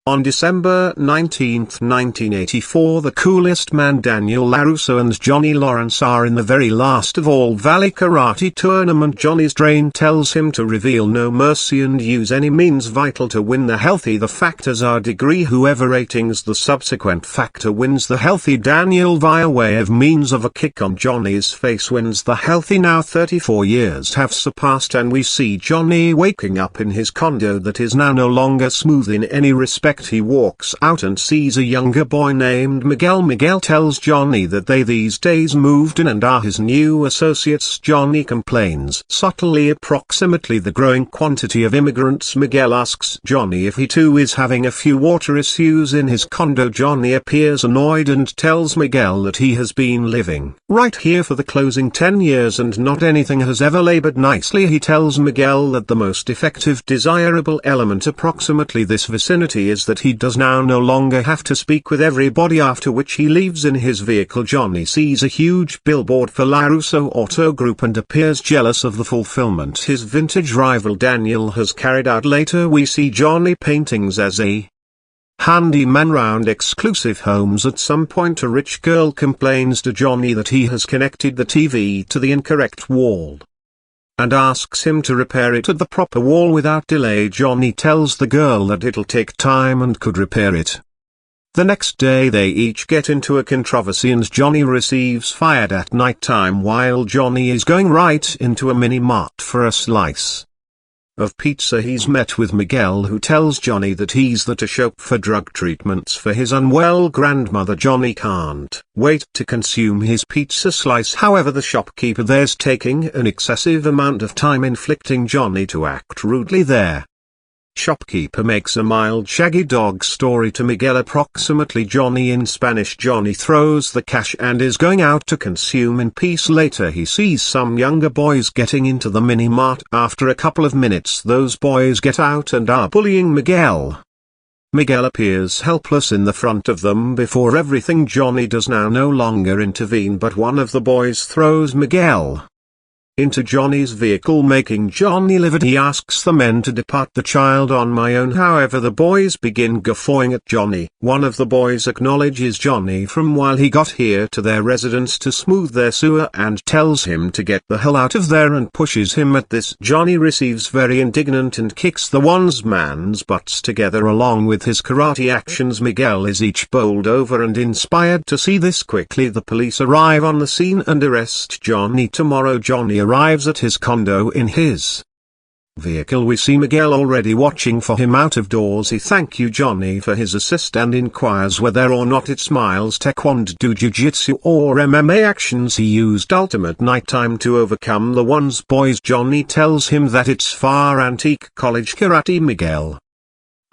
On December 19, 1984, the coolest man Daniel LaRusso and Johnny Lawrence are in the very last of All Valley Karate tournament. Johnny's trainer tells him to reveal no mercy and use any means vital to win the healthy. The factors are degree. Whoever ratings the subsequent factor wins the healthy. Daniel via way of means of a kick on Johnny's face wins the healthy. Now 34 years have surpassed and we see Johnny waking up in his condo that is now no longer smooth in any respect. He walks out and sees a younger boy named Miguel. Miguel tells Johnny that they these days moved in and are his new associates. Johnny complains subtly approximately the growing quantity of immigrants. Miguel asks Johnny if he too is having a few water issues in his condo. Johnny appears annoyed and tells Miguel that he has been living right here for the closing 10 years and not anything has ever labored nicely. He tells Miguel that the most effective desirable element approximately this vicinity is that he does now no longer have to speak with everybody, after which he leaves in his vehicle. Johnny sees a huge billboard for LaRusso Auto Group and appears jealous of the fulfillment his vintage rival Daniel has carried out. Later we see Johnny paintings as a handyman round exclusive homes. At some point a rich girl complains to Johnny that he has connected the TV to the incorrect wall and asks him to repair it at the proper wall without delay. Johnny tells the girl that it'll take time and could repair it. The next day they each get into a controversy and Johnny receives fired at night time while Johnny is going right into a mini-mart for a slice of pizza. He's met with Miguel, who tells Johnny that he's there to shop for drug treatments for his unwell grandmother. Johnny can't wait to consume his pizza slice. However, the shopkeeper there's taking an excessive amount of time, inflicting Johnny to act rudely. There shopkeeper makes a mild shaggy dog story to Miguel approximately Johnny in Spanish. Johnny throws the cash and is going out to consume in peace. Later he sees some younger boys getting into the mini-mart. After a couple of minutes those boys get out and are bullying Miguel. Miguel appears helpless in the front of them. Before everything Johnny does now no longer intervene, but one of the boys throws Miguel into Johnny's vehicle, making Johnny livid. He asks the men to depart the child on my own. However, the boys begin guffawing at Johnny. One of the boys acknowledges Johnny from while he got here to their residence to smooth their sewer and tells him to get the hell out of there and pushes him. At this, Johnny receives very indignant and kicks the man's butts together. Along with his karate actions, Miguel is each bowled over and inspired to see this quickly. The police arrive on the scene and arrest Johnny. Tomorrow Johnny arrives at his condo in his vehicle. We see Miguel already watching for him out of doors. He thanks Johnny for his assist and inquires whether or not it smiles taekwondo, jiu-jitsu or MMA actions he used ultimate nighttime to overcome the boys. Johnny tells him that it's far antique college karate. Miguel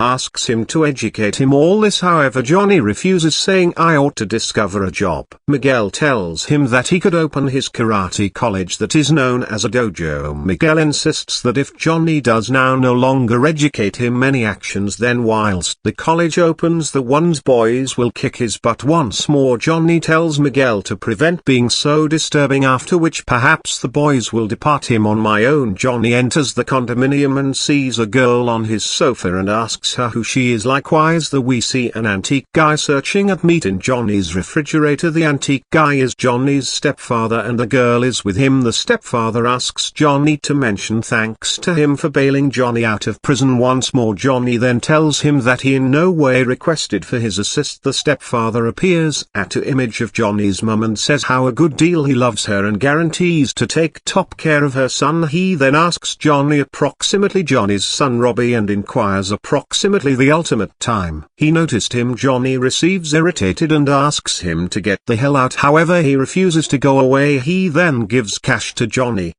asks him to educate him all this. However, Johnny refuses, saying I ought to discover a job. Miguel tells him that he could open his karate college that is known as a dojo. Miguel insists that if Johnny does now no longer educate him many actions, then whilst the college opens the boys will kick his butt once more. Johnny tells Miguel to prevent being so disturbing, after which perhaps the boys will depart him on my own. Johnny enters the condominium and sees a girl on his sofa and asks her who she is. Likewise we see an antique guy searching at meat in Johnny's refrigerator. The antique guy is Johnny's stepfather and the girl is with him. The stepfather asks Johnny to mention thanks to him for bailing Johnny out of prison once more. Johnny then tells him that he in no way requested for his assist. The stepfather appears at an image of Johnny's mum and says how a good deal he loves her and guarantees to take top care of her son. He then asks Johnny approximately Johnny's son Robbie and inquires approximately the ultimate time he noticed him. Johnny receives irritated and asks him to get the hell out. However, he refuses to go away. He then gives cash to Johnny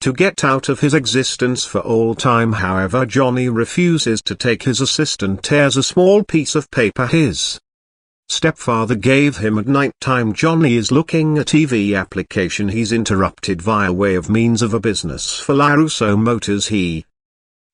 to get out of his existence for all time. However, Johnny refuses to take his assist and tears a small piece of paper his stepfather gave him at night time. Johnny is looking at TV application. He's interrupted via way of means of a business for LaRusso Motors. He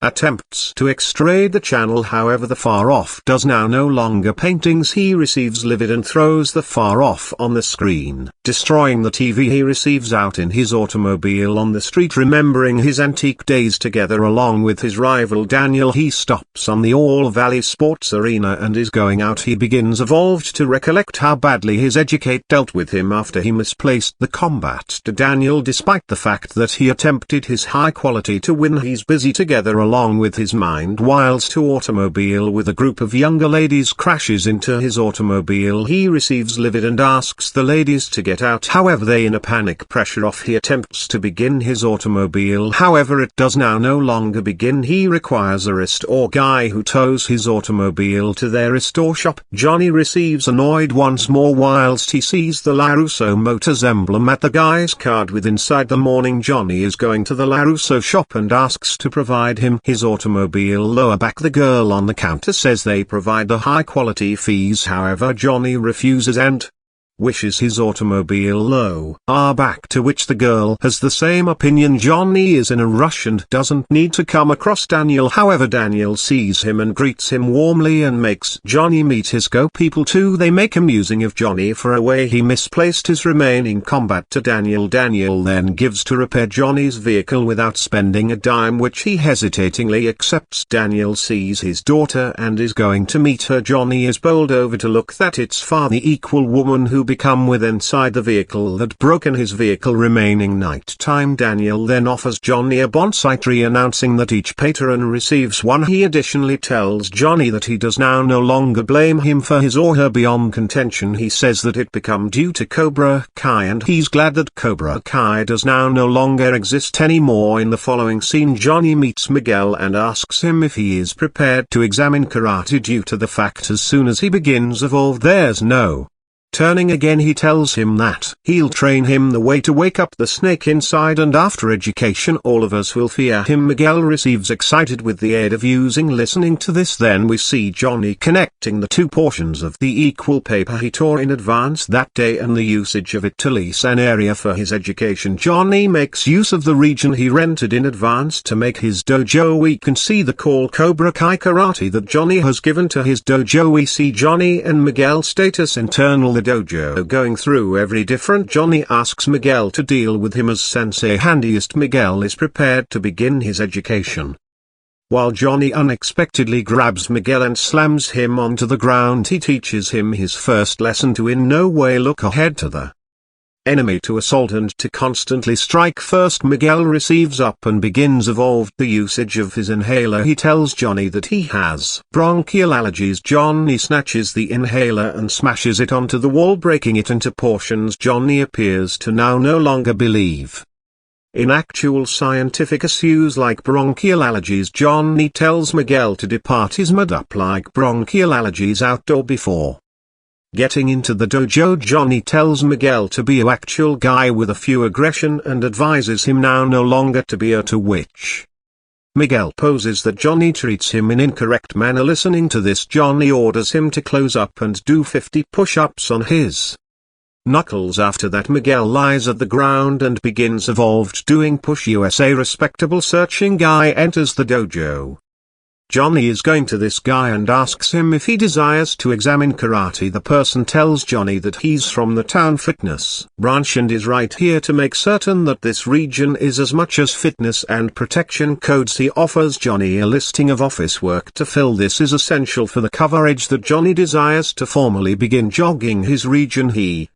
attempts to extrude the channel, however the far off does now no longer paintings he receives livid and throws the far off on the screen. Destroying the TV he receives out in his automobile on the street. Remembering his antique days together along with his rival Daniel, he stops on the All Valley Sports Arena and is going out. He begins evolved to recollect how badly his educate dealt with him after he misplaced the combat to Daniel. Despite the fact that he attempted his high quality to win, he's busy together along with his mind whilst to automobile with a group of younger ladies crashes into his automobile. He receives livid and asks the ladies to get out, however they in a panic pressure off. He attempts to begin his automobile, however it does now no longer begin. He requires a restore guy who tows his automobile to their restore shop. Johnny receives annoyed once more whilst he sees the LaRusso Motors emblem at the guy's card with inside. The morning Johnny is going to the LaRusso shop and asks to provide him his automobile lower back. The girl on the counter says they provide the high quality fees, however Johnny refuses and wishes his automobile low back, to which the girl has the same opinion. Johnny is in a rush and doesn't need to come across Daniel, however Daniel sees him and greets him warmly and makes Johnny meet his co-people too. They make a musing of Johnny for a way he misplaced his remaining combat to Daniel. Daniel then gives to repair Johnny's vehicle without spending a dime, which he hesitatingly accepts. Daniel sees his daughter and is going to meet her. Johnny is bowled over to look that it's far the equal woman who become with inside the vehicle that broken his vehicle. Remaining night time. Daniel then offers Johnny a bonsai tree, announcing that each patron receives one. He additionally tells Johnny that he does now no longer blame him for his or her beyond contention. He says that it become due to Cobra Kai and he's glad that Cobra Kai does now no longer exist anymore. In the following scene, Johnny meets Miguel and asks him if he is prepared to examine karate due to the fact as soon as he begins evolved there's no turning again. He tells him that he'll train him the way to wake up the snake inside, and after education all of us will fear him. Miguel receives excited with the aid of using listening to this. Then we see Johnny connecting the two portions of the equal paper he tore in advance that day and the usage of it to lease an area for his education. Johnny makes use of the region he rented in advance to make his dojo. We can see the call Cobra Kai Karate that Johnny has given to his dojo. We see Johnny and Miguel status internal the dojo going through every different. Johnny asks Miguel to deal with him as sensei handiest. Miguel is prepared to begin his education, while Johnny unexpectedly grabs Miguel and slams him onto the ground. He teaches him his first lesson to in no way look ahead to the enemy, to assault and to constantly strike first. Miguel receives up and begins evolved the usage of his inhaler. He tells Johnny that he has bronchial allergies. Johnny snatches the inhaler and smashes it onto the wall, breaking it into portions. Johnny appears to now no longer believe in actual scientific issues like bronchial allergies. Johnny tells Miguel to depart his mud up like bronchial allergies outdoor. Before getting into the dojo, Johnny tells Miguel to be a actual guy with a few aggression and advises him now no longer to be a, to which Miguel poses that Johnny treats him in incorrect manner. Listening to this, Johnny orders him to close up and do 50 push-ups on his knuckles. After that, Miguel lies at the ground and begins evolved doing push-ups. A respectable searching guy enters the dojo. Johnny is going to this guy and asks him if he desires to examine karate. The person tells Johnny that he's from the town fitness branch and is right here to make certain that this region is as much as fitness and protection codes. He offers Johnny a listing of office work to fill. This is essential for the coverage that Johnny desires to formally begin jogging his region. He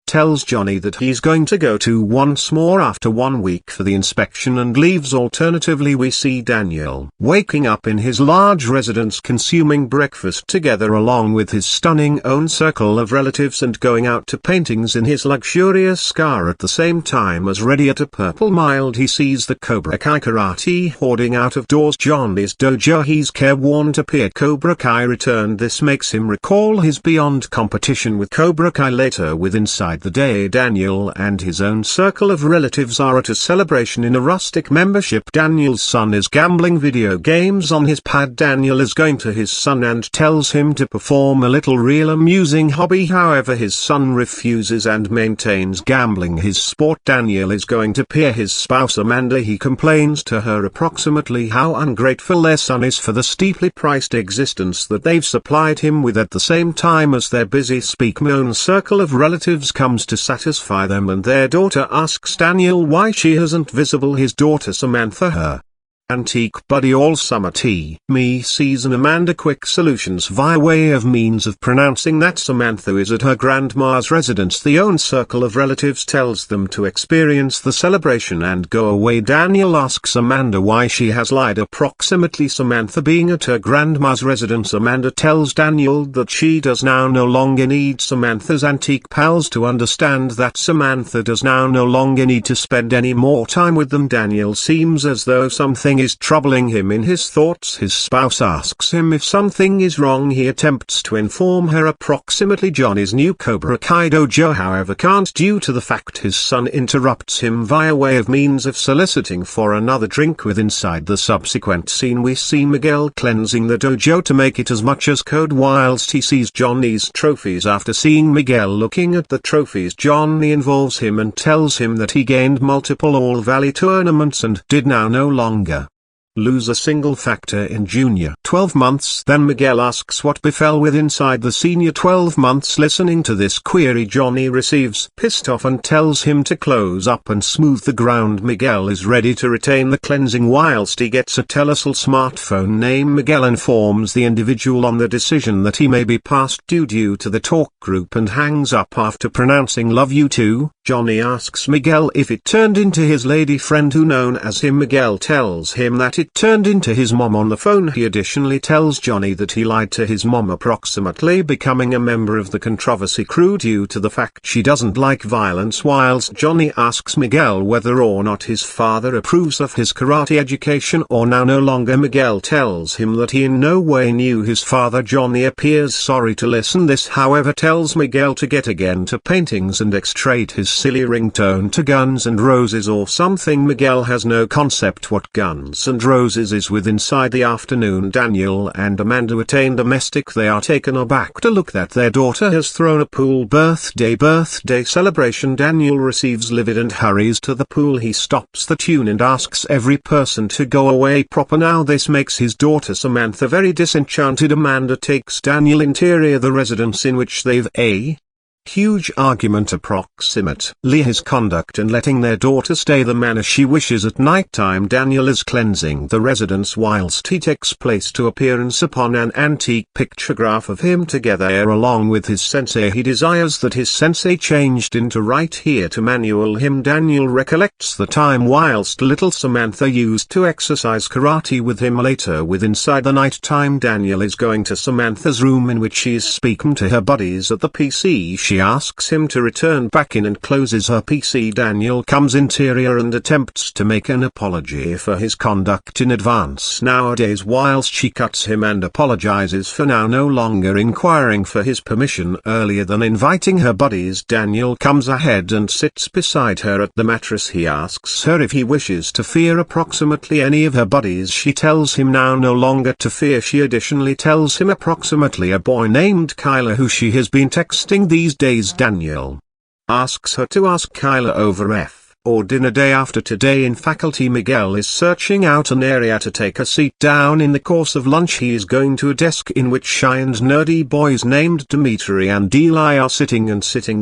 tells Johnny that he's going to go to once more after 1 week for the inspection and leaves. Alternatively, we see Daniel waking up in his large residence, consuming breakfast together along with his stunning own circle of relatives and going out to paintings in his luxurious car. At the same time as ready at a Purple Mild, he sees the Cobra Kai Karate hoarding out of doors Johnny's dojo. He's careworn to appear. Cobra Kai returned. This makes him recall his beyond competition with Cobra Kai later with inside inside the day Daniel and his own circle of relatives are at a celebration in a rustic membership. Daniel's son is gambling video games on his pad. Daniel is going to his son and tells him to perform a little real amusing hobby. However, his son refuses and maintains gambling his sport. Daniel is going to peer his spouse Amanda. He complains to her approximately how ungrateful their son is for the steeply priced existence that they've supplied him with at the same time as their busy speak-my-own circle of relatives comes to satisfy them, and their daughter asks Daniel why she hasn't visible his daughter Samantha, her antique buddy all summer. Me sees an Amanda quick solutions via way of means of pronouncing that Samantha is at her grandma's residence. The own circle of relatives tells them to experience the celebration and go away. Daniel asks Amanda why she has lied approximately Samantha being at her grandma's residence. Amanda tells Daniel that she does now no longer need Samantha's antique pals to understand that Samantha does now no longer need to spend any more time with them. Daniel seems as though something is troubling him in his thoughts. His spouse asks him if something is wrong. He attempts to inform her approximately Johnny's new Cobra Kai dojo, however can't due to the fact his son interrupts him via way of means of soliciting for another drink with. Inside the subsequent scene we see Miguel cleansing the dojo to make it as much as code whilst he sees Johnny's trophies. After seeing Miguel looking at the trophies, Johnny involves him and tells him that he gained multiple All Valley tournaments and did now no longer lose a single factor in junior 12 months. Then Miguel asks what befell with inside the senior 12 months. Listening to this query, Johnny receives pissed off and tells him to close up and smooth the ground. Miguel is ready to retain the cleansing whilst he gets a Telcel smartphone name. Miguel informs the individual on the decision that he may be past due to the talk group and hangs up after pronouncing love you too. Johnny asks Miguel if it turned into his lady friend who known as him. Miguel tells him that it turned into his mom on the phone. He additionally tells Johnny that he lied to his mom approximately becoming a member of the controversy crew due to the fact she doesn't like violence, whilst Johnny asks Miguel whether or not his father approves of his karate education or now no longer. Miguel tells him that he in no way knew his father. Johnny appears sorry to listen this, however tells Miguel to get again to paintings and extract his silly ringtone to Guns and Roses or something. Miguel has no concept what Guns and Roses is. With inside the afternoon, Daniel and Amanda attain domestic. They are taken aback to look that their daughter has thrown a pool birthday celebration. Daniel receives livid and hurries to the pool. He stops the tune and asks every person to go away proper now. This makes his daughter Samantha very disenchanted. Amanda takes Daniel interior the residence in which they've a huge argument approximately his conduct and letting their daughter stay the manner she wishes. At night time, Daniel is cleansing the residence whilst he takes place to appearance upon an antique pictograph of him together along with his sensei. He desires that his sensei changed into right here to manual him. Daniel recollects the time whilst little Samantha used to exercise karate with him later. With inside the night time, Daniel is going to Samantha's room in which she is speaking to her buddies at the PC. She asks him to return back in and closes her PC. Daniel comes interior and attempts to make an apology for his conduct in advance nowadays whilst she cuts him and apologizes for now no longer inquiring for his permission earlier than inviting her buddies. Daniel comes ahead and sits beside her at the mattress. He asks her if he wishes to fear approximately any of her buddies. She tells him now no longer to fear. She additionally tells him approximately a boy named Kyler who she has been texting these days. Daniel asks her to ask Kyler over F or dinner day after today in faculty. Miguel is searching out an area to take a seat down. In the course of lunch he is going to a desk in which shy and nerdy boys named Dimitri and Eli are sitting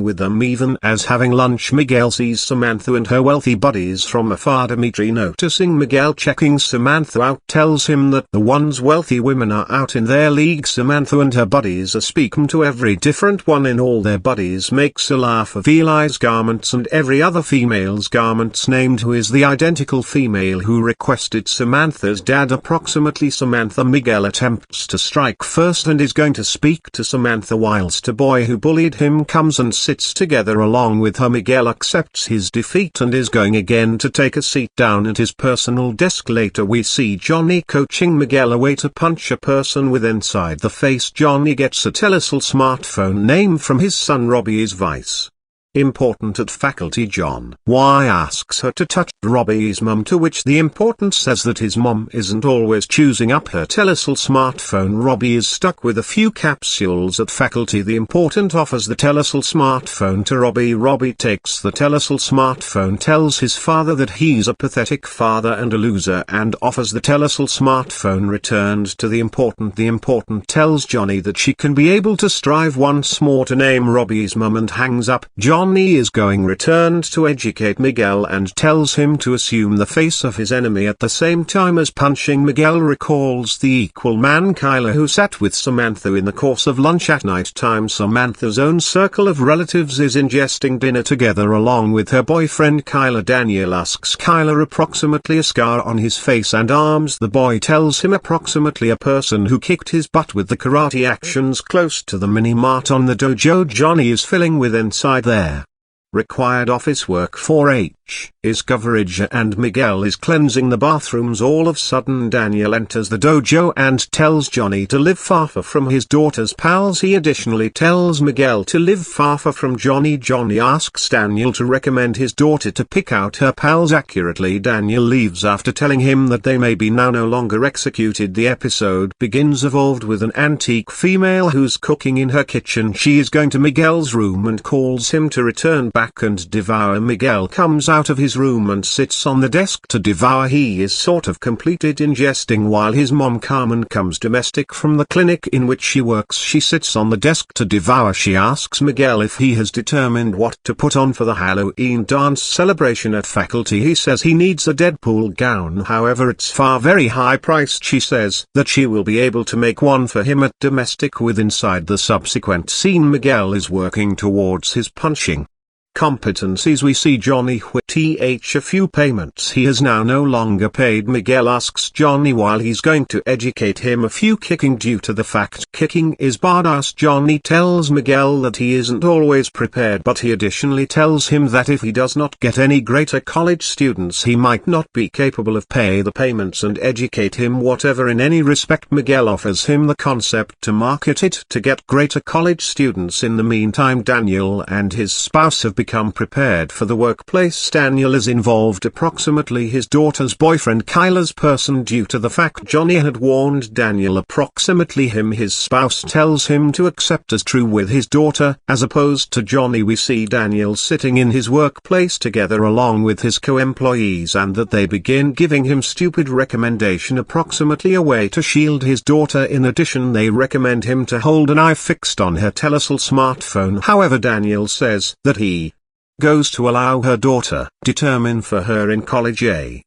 with them. Even as having lunch, Miguel sees Samantha and her wealthy buddies from afar. Dimitri, noticing Miguel checking Samantha out, tells him that the one's wealthy women are out in their league. Samantha and her buddies are speaking to every different one in all. Their buddies makes a laugh of Eli's garments and every other female's garments named who is the identical female who requested Samantha's dad approximately Samantha. Miguel attempts to strike first and is going to speak to Samantha whilst a boy who bullied him comes and sits together along with her. Miguel accepts his defeat and is going again to take a seat down at his personal desk. Later we see Johnny coaching Miguel a way to punch a person with inside the face. Johnny gets a Telcel smartphone name from his son Robbie's Vice important at faculty. John Y asks her to touch Robbie's mum, to which the important says that his mum isn't always choosing up her Telesol smartphone. Robbie is stuck with a few capsules at faculty. The important offers the Telesol smartphone to Robbie. Robbie takes the Telesol smartphone, tells his father that he's a pathetic father and a loser, and offers the Telesol smartphone returned to the important. The important tells Johnny that she can be able to strive once more to name Robbie's mum and hangs up. Johnny is going returned to educate Miguel and tells him to assume the face of his enemy at the same time as punching. Miguel recalls the equal man Kyla, who sat with Samantha in the course of lunch at night time. Samantha's own circle of relatives is ingesting dinner together along with her boyfriend Kyla. Daniel asks Kyla approximately a scar on his face and arms. The boy tells him approximately a person who kicked his butt with the karate actions close to the mini-mart on the dojo Johnny is filling with inside there. Required office work for H is coverage, and Miguel is cleansing the bathrooms. All of a sudden Daniel enters the dojo and tells Johnny to live far from his daughter's pals. He additionally tells Miguel to live far from Johnny. Johnny asks Daniel to recommend his daughter to pick out her pals accurately. Daniel leaves after telling him that they may be now no longer executed. The episode begins evolved with an antique female who's cooking in her kitchen. She is going to Miguel's room and calls him to return back and devour. Miguel comes out of his room and sits on the desk to devour. He is sort of completed ingesting while his mom Carmen comes domestic from the clinic in which she works. She sits on the desk to devour. She asks Miguel if he has determined what to put on for the Halloween dance celebration at faculty. He says he needs a Deadpool gown, however it's far very high priced. She says that she will be able to make one for him at domestic. With inside the subsequent scene, Miguel is working towards his punching competencies. We see Johnny with a few payments he has now no longer paid. Miguel asks Johnny while he's going to educate him a few kicking due to the fact kicking is badass. Johnny tells Miguel that he isn't always prepared, but he additionally tells him that if he does not get any greater college students he might not be capable of pay the payments and educate him whatever in any respect. Miguel offers him the concept to market it to get greater college students. In the meantime, Daniel and his spouse have become prepared for the workplace. Daniel is involved approximately his daughter's boyfriend Kyla's person due to the fact Johnny had warned Daniel approximately him. His spouse tells him to accept as true with his daughter. As opposed to Johnny, we see Daniel sitting in his workplace together along with his co-employees and that they begin giving him stupid recommendation approximately a way to shield his daughter. In addition, they recommend him to hold an eye fixed on her Telesol smartphone. However, Daniel says that he goes to allow her daughter determine for her in college. A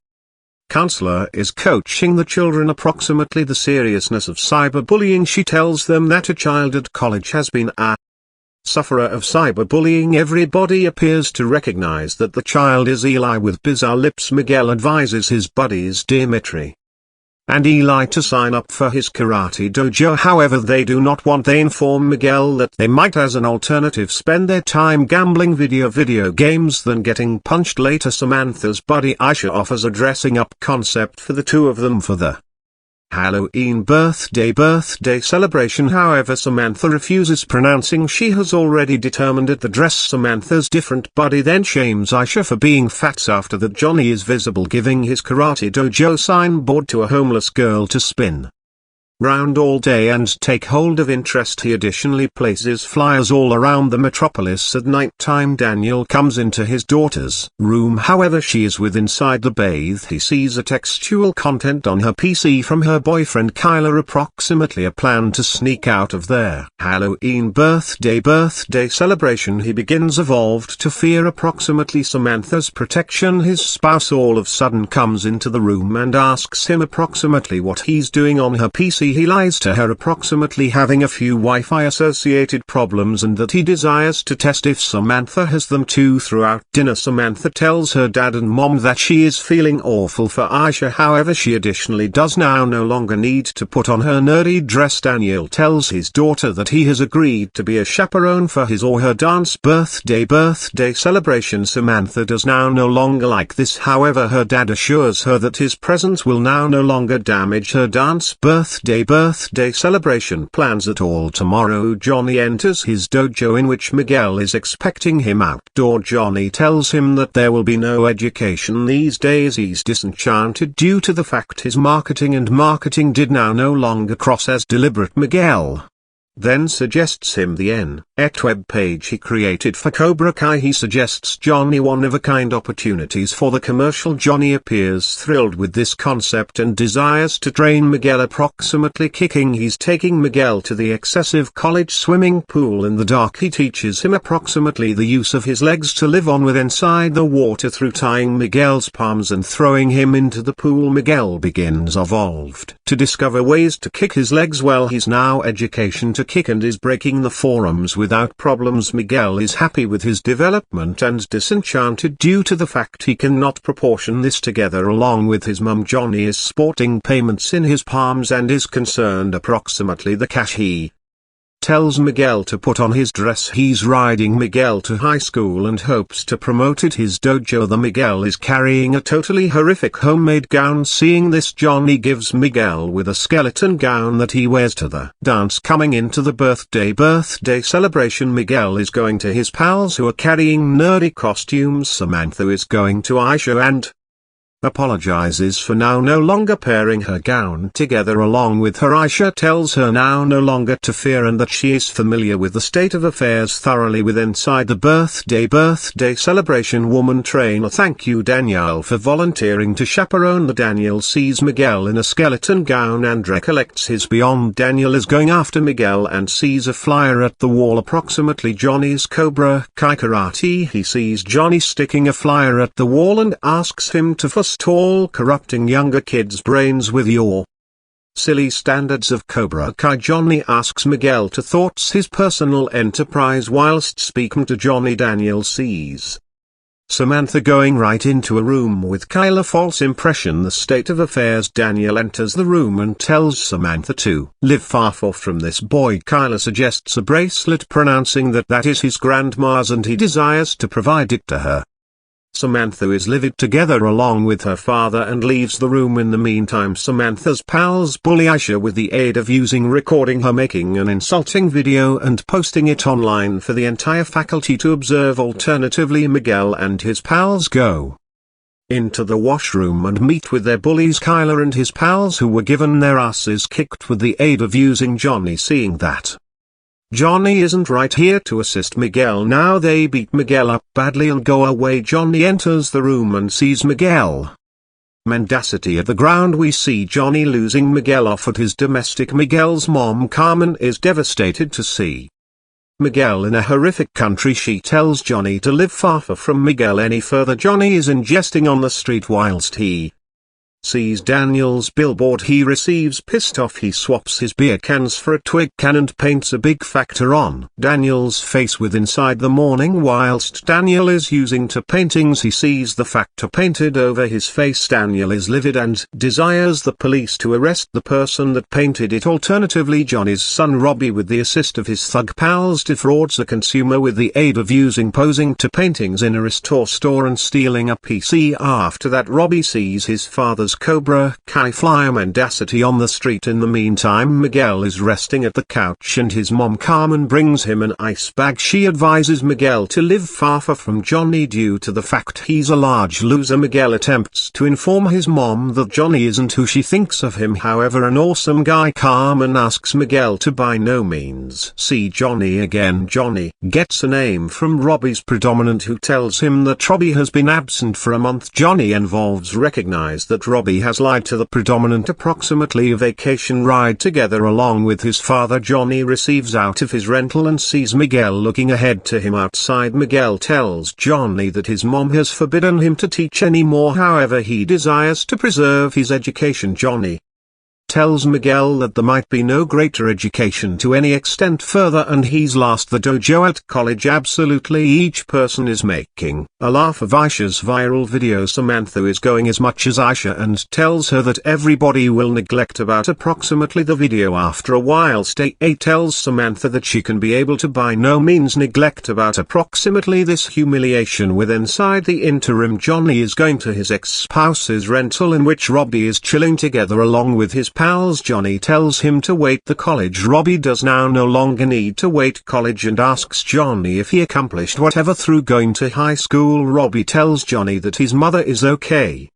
counselor is coaching the children approximately the seriousness of cyberbullying. She tells them that a child at college has been a sufferer of cyberbullying. Everybody appears to recognize that the child is Eli. With bizarre lips, Miguel advises his buddies Dimitri and Eli to sign up for his karate dojo. However, they do not want. They inform Miguel that they might as an alternative spend their time gambling video games than getting punched later. Samantha's buddy Aisha offers a dressing up concept for the two of them for the Halloween birthday celebration. However, Samantha refuses, pronouncing she has already determined at the dress. Samantha's different buddy then shames Aisha for being fat. After that, Johnny is visible giving his karate dojo signboard to a homeless girl to spin round all day and take hold of interest. He additionally places flyers all around the metropolis. At night time, Daniel comes into his daughter's room. However, she is with inside the bathe. He sees a textual content on her PC from her boyfriend Kyla, approximately a plan to sneak out of their Halloween birthday celebration. He begins evolved to fear approximately Samantha's protection. His spouse all of a sudden comes into the room and asks him approximately what he's doing on her PC. He lies to her approximately having a few Wi-Fi associated problems and that he desires to test if Samantha has them too. Throughout dinner, Samantha tells her dad and mom that she is feeling awful for Aisha. However, she additionally does now no longer need to put on her nerdy dress. Daniel tells his daughter that he has agreed to be a chaperone for his or her dance birthday celebration. Samantha does now no longer like this. However, her dad assures her that his presence will now no longer damage her dance birthday birthday celebration plans at all. Tomorrow Johnny enters his dojo, in which Miguel is expecting him outdoor. Johnny tells him that there will be no education these days. He's disenchanted due to the fact his marketing did now no longer cross as deliberate. Miguel then suggests him the N-et web page he created for Cobra Kai. He suggests Johnny one-of-a-kind opportunities for the commercial. Johnny appears thrilled with this concept and desires to train Miguel. Approximately kicking, he's taking Miguel to the excessive college swimming pool in the dark. He teaches him approximately the use of his legs to live on with inside the water through tying Miguel's palms and throwing him into the pool. Miguel begins evolved to discover ways to kick his legs well. He's now education to kick and is breaking the forearms without problems. Miguel is happy with his development and disenchanted due to the fact he cannot proportion this together along with his mum. Johnny is sporting payments in his palms and is concerned approximately the cash. He tells Miguel to put on his dress. He's riding Miguel to high school and hopes to promote it his dojo. The Miguel is carrying a totally horrific homemade gown. Seeing this, Johnny gives Miguel with a skeleton gown that he wears to the dance. Coming into the birthday celebration, Miguel is going to his pals who are carrying nerdy costumes. Samantha is going to Aisha and apologizes for now no longer pairing her gown together along with her. Aisha tells her now no longer to fear and that she is familiar with the state of affairs thoroughly with inside the birthday celebration. Woman trainer: thank you Danielle for volunteering to chaperone. Daniel sees Miguel in a skeleton gown and recollects his beyond. Daniel is going after Miguel and sees a flyer at the wall, approximately Johnny's Cobra Kai karate. He sees Johnny sticking a flyer at the wall and asks him to forestall corrupting younger kids' brains with your silly standards of Cobra Kai. Johnny asks Miguel to thoughts his personal enterprise whilst speaking to Johnny. Daniel sees Samantha going right into a room with Kyla. False impression, the state of affairs. Daniel enters the room and tells Samantha to live far from this boy. Kyla suggests a bracelet, pronouncing that is his grandma's and he desires to provide it to her. Samantha is livid together along with her father and leaves the room. In the meantime, Samantha's pals bully Aisha with the aid of recording her making an insulting video and posting it online for the entire faculty to observe. Alternatively, Miguel and his pals go into the washroom and meet with their bullies Kyla and his pals, who were given their asses kicked with the aid of Johnny. Seeing that Johnny isn't right here to assist Miguel, now they beat Miguel up badly and go away. Johnny enters the room and sees Miguel mendacity at the ground. We see Johnny losing Miguel off at his domestic. Miguel's mom Carmen is devastated to see Miguel in a horrific country. She tells Johnny to live far from Miguel any further. Johnny is ingesting on the street whilst he sees Daniel's billboard. He receives pissed off. He swaps his beer cans for a twig can and paints a big factor on Daniel's face with inside the morning. Whilst Daniel is using two paintings, he sees the factor painted over his face. Daniel is livid and desires the police to arrest the person that painted it. Alternatively, Johnny's son Robbie, with the assist of his thug pals, defrauds a consumer with the aid of posing to paintings in a restore store and stealing a PC. After that, Robbie sees his father's Cobra Kai flyer mendacity on the street. In the meantime, Miguel is resting at the couch and his mom Carmen brings him an ice bag. She advises Miguel to live far from Johnny due to the fact he's a large loser. Miguel attempts to inform his mom that Johnny isn't who she thinks of him, however an awesome guy. Carmen asks Miguel to by no means see Johnny again. Johnny gets a name from Robbie's predominant, who tells him that Robbie has been absent for a month. Johnny involves recognize that Robbie has lied to the predominant. Approximately a vacation ride together along with his father. Johnny receives out of his rental and sees Miguel looking ahead to him outside. Miguel tells Johnny that his mom has forbidden him to teach anymore, however he desires to preserve his education. Johnny tells Miguel that there might be no greater education to any extent further, and he's lost the dojo at college. Absolutely each person is making a laugh of Aisha's viral video. Samantha is going as much as Aisha and tells her that everybody will neglect about approximately the video. After a while, A tells Samantha that she can be able to by no means neglect about approximately this humiliation. With inside the interim, Johnny is going to his ex-spouse's rental in which Robbie is chilling together along with his pals. Johnny tells him to wait the college. Robbie does now no longer need to wait college and asks Johnny if he accomplished whatever through going to high school. Robbie tells Johnny that his mother is okay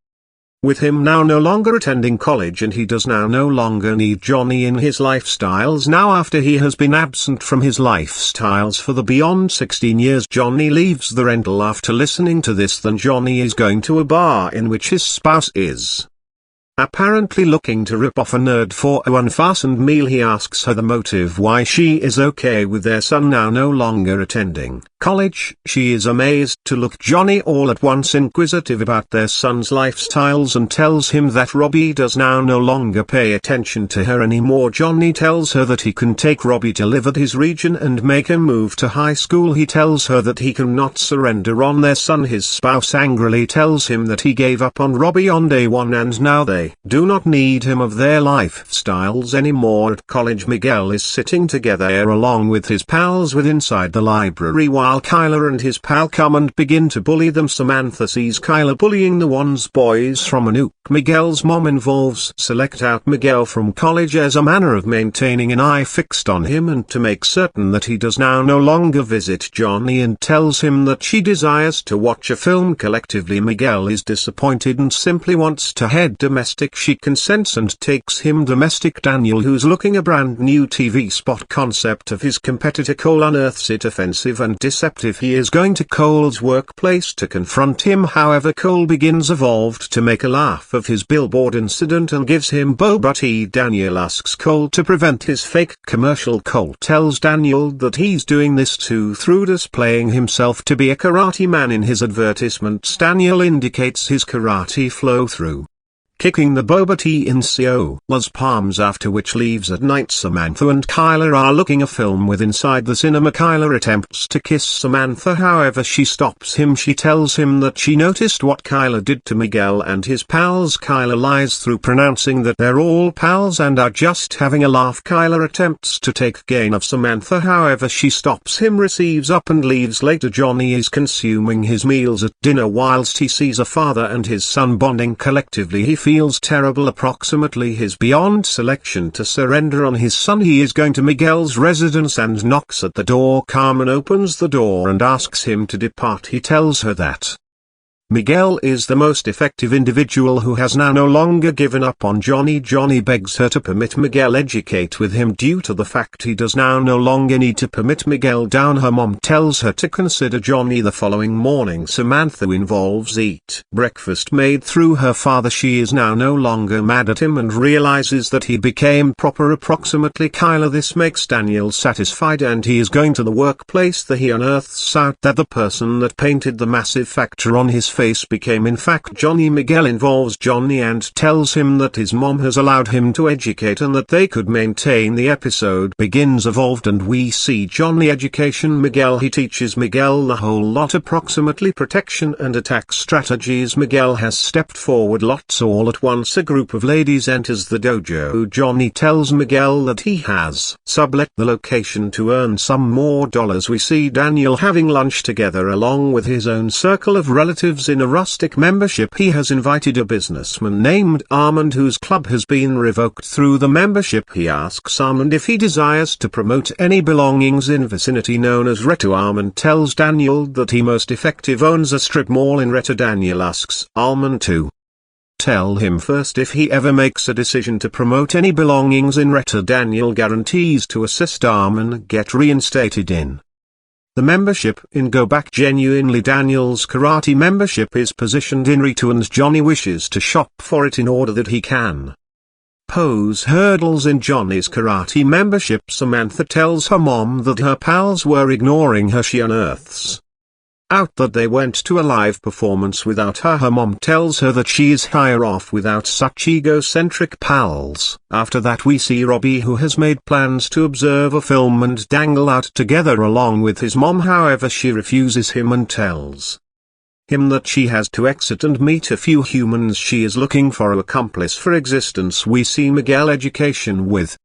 with him now no longer attending college, and he does now no longer need Johnny in his lifestyles now after he has been absent from his lifestyles for the beyond 16 years. Johnny leaves the rental after listening to this. Then Johnny is going to a bar in which his spouse is apparently looking to rip off a nerd for an unfastened meal. He asks her the motive why she is okay with their son now no longer attending college. She is amazed to look Johnny all at once inquisitive about their son's lifestyles and tells him that Robbie does now no longer pay attention to her anymore. Johnny tells her that he can take Robbie to live at his region and make him move to high school. He tells her that he cannot surrender on their son. His spouse angrily tells him that he gave up on Robbie on day one and now they do not need him of their lifestyles anymore. At college, Miguel is sitting together along with his pals inside the library while Kyler and his pal come and begin to bully them. Samantha sees Kyler bullying the boys from a nuke. Miguel's mom involves select out Miguel from college as a manner of maintaining an eye fixed on him and to make certain that he does now no longer visit Johnny, and tells him that she desires to watch a film collectively. Miguel is disappointed and simply wants to head domestic. She consents and takes him domestic. Daniel, who's looking a brand new TV spot concept of his competitor Cole, unearths it offensive and deceptive. He is going to Cole's workplace to confront him. However, Cole begins evolved to make a laugh of his billboard incident and gives him boba tea. Daniel asks Cole to prevent his fake commercial. Cole tells Daniel that he's doing this too through displaying himself to be a karate man in his advertisements. Daniel indicates his karate flow through kicking the boba tea in Cola's palms, after which leaves at night. Samantha and Kyler are looking a film inside the cinema. Kyler attempts to kiss Samantha, however she stops him. She tells him that she noticed what Kyler did to Miguel and his pals. Kyler lies through pronouncing that they're all pals and are just having a laugh. Kyler attempts to take gain of Samantha, however she stops him, receives up and leaves. Later, Johnny is consuming his meals at dinner whilst he sees a father and his son bonding collectively. He feels terrible. Approximately his beyond selection to surrender on his son. He is going to Miguel's residence and knocks at the door. Carmen opens the door and asks him to depart. He tells her that Miguel is the most effective individual who has now no longer given up on Johnny. Johnny begs her to permit Miguel educate with him due to the fact he does now no longer need to permit Miguel down. Her mom tells her to consider Johnny. The following morning, Samantha involves eat breakfast made through her father. She is now no longer mad at him and realizes that he became proper. Approximately Kyler. This makes Daniel satisfied and he is going to the workplace. There he unearths out that the person that painted the massive factor on his face became in fact Johnny. Miguel involves Johnny and tells him that his mom has allowed him to educate and that they could maintain. The episode begins evolved and we see Johnny education Miguel. He teaches Miguel a whole lot, approximately protection and attack strategies. Miguel has stepped forward lots. All at once a group of ladies enters the dojo. Johnny tells Miguel that he has sublet the location to earn some more dollars. We see Daniel having lunch together along with his own circle of relatives in a rustic membership. He has invited a businessman named Armand whose club has been revoked through the membership. He asks Armand if he desires to promote any belongings in vicinity known as Reto. Armand tells Daniel that he most effective owns a strip mall in Reto. Daniel asks Armand to tell him first if he ever makes a decision to promote any belongings in Reto. Daniel guarantees to assist Armand get reinstated in the membership in Go Back. Genuinely, Daniel's karate membership is positioned in Reto and Johnny wishes to shop for it in order that he can pose hurdles in Johnny's karate membership. Samantha tells her mom that her pals were ignoring her. She unearths out that they went to a live performance without her. Her mom tells her that she is higher off without such egocentric pals. After that we see Robbie, who has made plans to observe a film and dangle out together along with his mom. However, she refuses him and tells him that she has to exit and meet a few humans she is looking for, an accomplice for existence. We see Miguel education with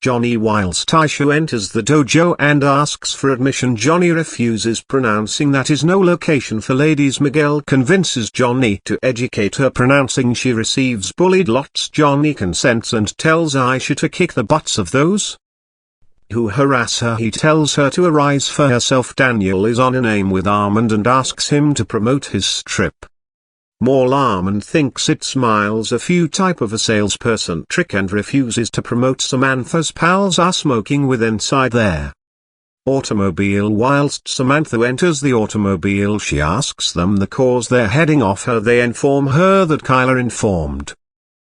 Johnny. Whilst Aisha enters the dojo and asks for admission, Johnny refuses, pronouncing that is no location for ladies. Miguel convinces Johnny to educate her, pronouncing she receives bullied lots. Johnny consents and tells Aisha to kick the butts of those who harass her. He tells her to arise for herself. Daniel is on an aim with Armand and asks him to promote his strip mall. Armand thinks it's Miles, a few type of a salesperson trick, and refuses to promote. Samantha's pals are smoking with inside their automobile. Whilst Samantha enters the automobile, she asks them the cause they're heading off her. They inform her that Kyla informed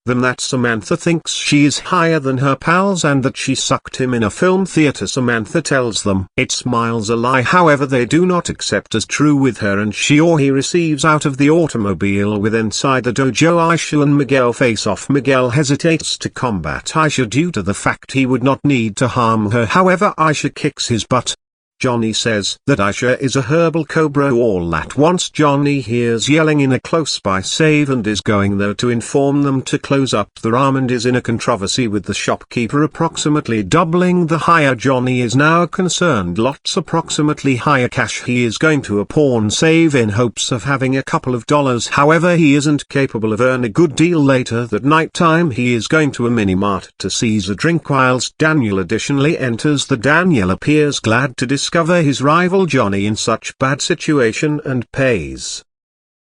them that Samantha thinks she is higher than her pals and that she sucked him in a film theater. Samantha tells them it's Miles, a lie. However, they do not accept as true with her, and she or he receives out of the automobile with inside the dojo. Aisha and Miguel face off. Miguel hesitates to combat Aisha due to the fact he would not need to harm her. However, Aisha kicks his butt. Johnny says that Aisha is a herbal cobra. All at once Johnny hears yelling in a close-by save and is going there to inform them to close up. The Armand is in a controversy with the shopkeeper, approximately doubling the hire. Johnny is now concerned lots approximately higher cash. He is going to a pawn save in hopes of having a couple of dollars. However, he isn't capable of earning a good deal. Later that night time he is going to a mini-mart to seize a drink, whilst Daniel additionally enters. Daniel appears glad to discover his rival Johnny in such bad situation and pays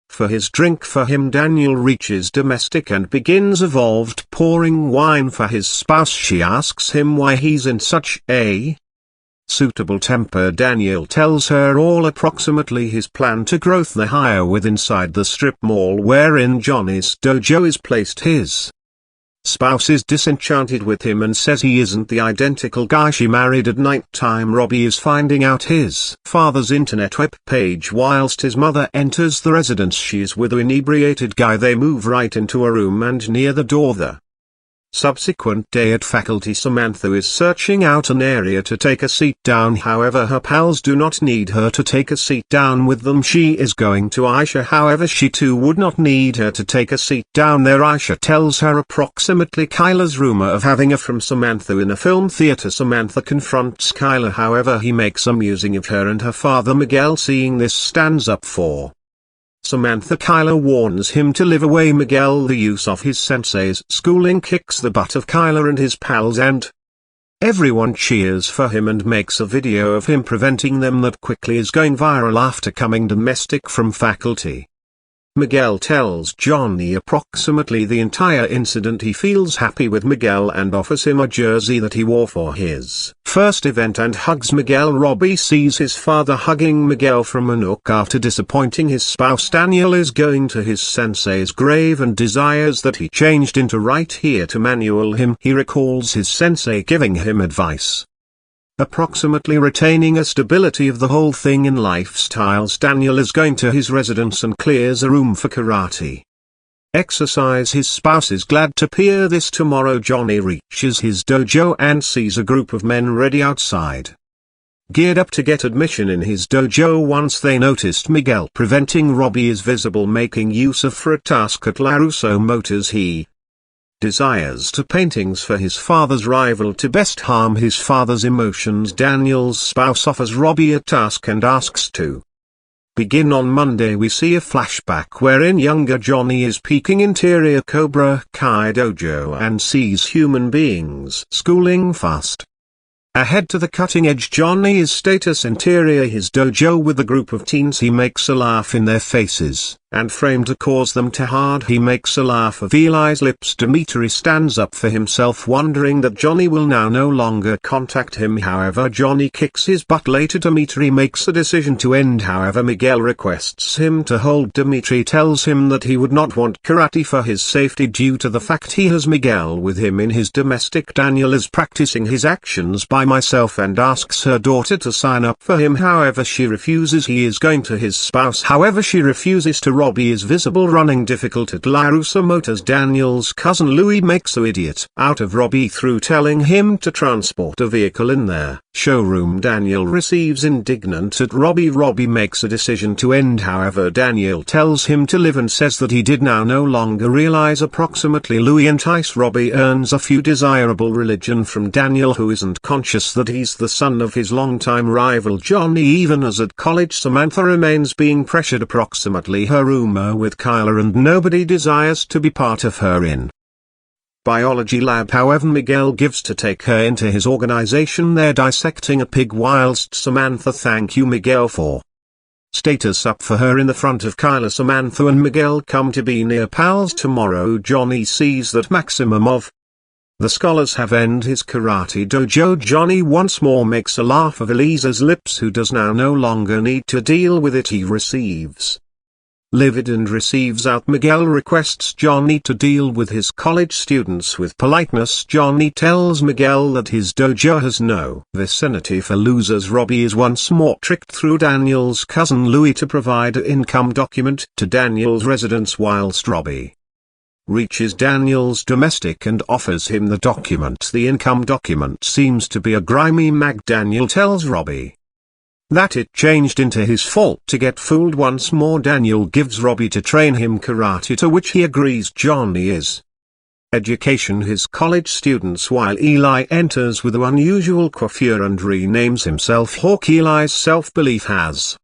for his drink for him. Daniel reaches domestic and begins involved pouring wine for his spouse. She asks him why he's in such a suitable temper. Daniel tells her all approximately his plan to growth the hire with inside the strip mall wherein Johnny's dojo is placed. His spouse is disenchanted with him and says he isn't the identical guy she married. At night time Robbie is finding out his father's internet web page whilst his mother enters the residence. She is with an inebriated guy. They move right into a room and near the door the subsequent day at faculty, Samantha is searching out an area to take a seat down. However, her pals do not need her to take a seat down with them. She is going to Aisha. However, she too would not need her to take a seat down there. Aisha tells her approximately Kyla's rumor of having a from Samantha in a film theater. Samantha confronts Kyla. However, he makes a musing of her and her father Miguel. Seeing this, stands up for Samantha. Kyla warns him to live away. Miguel, the use of his sensei's schooling, kicks the butt of Kyla and his pals, and everyone cheers for him and makes a video of him preventing them that quickly is going viral after coming domestic from faculty. Miguel tells Johnny approximately the entire incident. He feels happy with Miguel and offers him a jersey that he wore for his first event and hugs Miguel. Robbie sees his father hugging Miguel from a nook after disappointing his spouse. Daniel is going to his sensei's grave and desires that he changed into right here to manual him. He recalls his sensei giving him advice approximately retaining a stability of the whole thing in lifestyles. Daniel is going to his residence and clears a room for karate exercise. His spouse is glad to hear this. Tomorrow Johnny reaches his dojo and sees a group of men ready outside, geared up to get admission in his dojo. Once they noticed Miguel preventing Robbie is visible making use of for a task at LaRusso Motors. He desires to paintings for his father's rival to best harm his father's emotions. Daniel's spouse offers Robbie a task and asks to begin on Monday. We see a flashback wherein younger Johnny is peeking interior Cobra Kai dojo and sees human beings schooling fast ahead to the cutting edge. Johnny is status interior his dojo with a group of teens. He makes a laugh in their faces and frame to cause them to hard. He makes a laugh of Eli's lips. Dimitri stands up for himself, wondering that Johnny will now no longer contact him. However, Johnny kicks his butt. Later Dimitri makes a decision to end. However, Miguel requests him to hold. Dimitri tells him that he would not want karate for his safety due to the fact he has Miguel with him in his domestic. Daniel is practicing his actions by myself and asks her daughter to sign up for him. However, she refuses. He is going to his spouse. However, she refuses to Robbie is visible running difficult at LaRusso Motors. Daniel's cousin Louis makes an idiot out of Robbie through telling him to transport a vehicle in their showroom. Daniel receives indignant at Robbie. Robbie makes a decision to end, however Daniel tells him to live and says that he did now no longer realize. Approximately Louis entice Robbie earns a few desirable religion from Daniel, who isn't conscious that he's the son of his longtime rival Johnny. Even as at college, Samantha remains being pressured. Approximately her rumor with Kyla, and nobody desires to be part of her in biology lab. However, Miguel gives to take her into his organization. They're dissecting a pig whilst Samantha thank you Miguel for status up for her in the front of Kyla. Samantha and Miguel come to be near pals tomorrow. Johnny sees that maximum of the scholars have ended his karate dojo. Johnny once more makes a laugh of Elisa's lips, who does now no longer need to deal with it. He receives livid and receives out. Miguel requests Johnny to deal with his college students with politeness. Johnny tells Miguel that his dojo has no vicinity for losers. Robbie is once more tricked through Daniel's cousin Louis to provide an income document to Daniel's residence. Whilst Robbie reaches Daniel's domestic and offers him the document, the income document seems to be a grimy mag. Daniel tells Robbie that it changed into his fault to get fooled once more. Daniel gives Robbie to train him karate, to which he agrees. Johnny is education his college students while Eli enters with an unusual coiffure and renames himself Hawk. Eli's self-belief has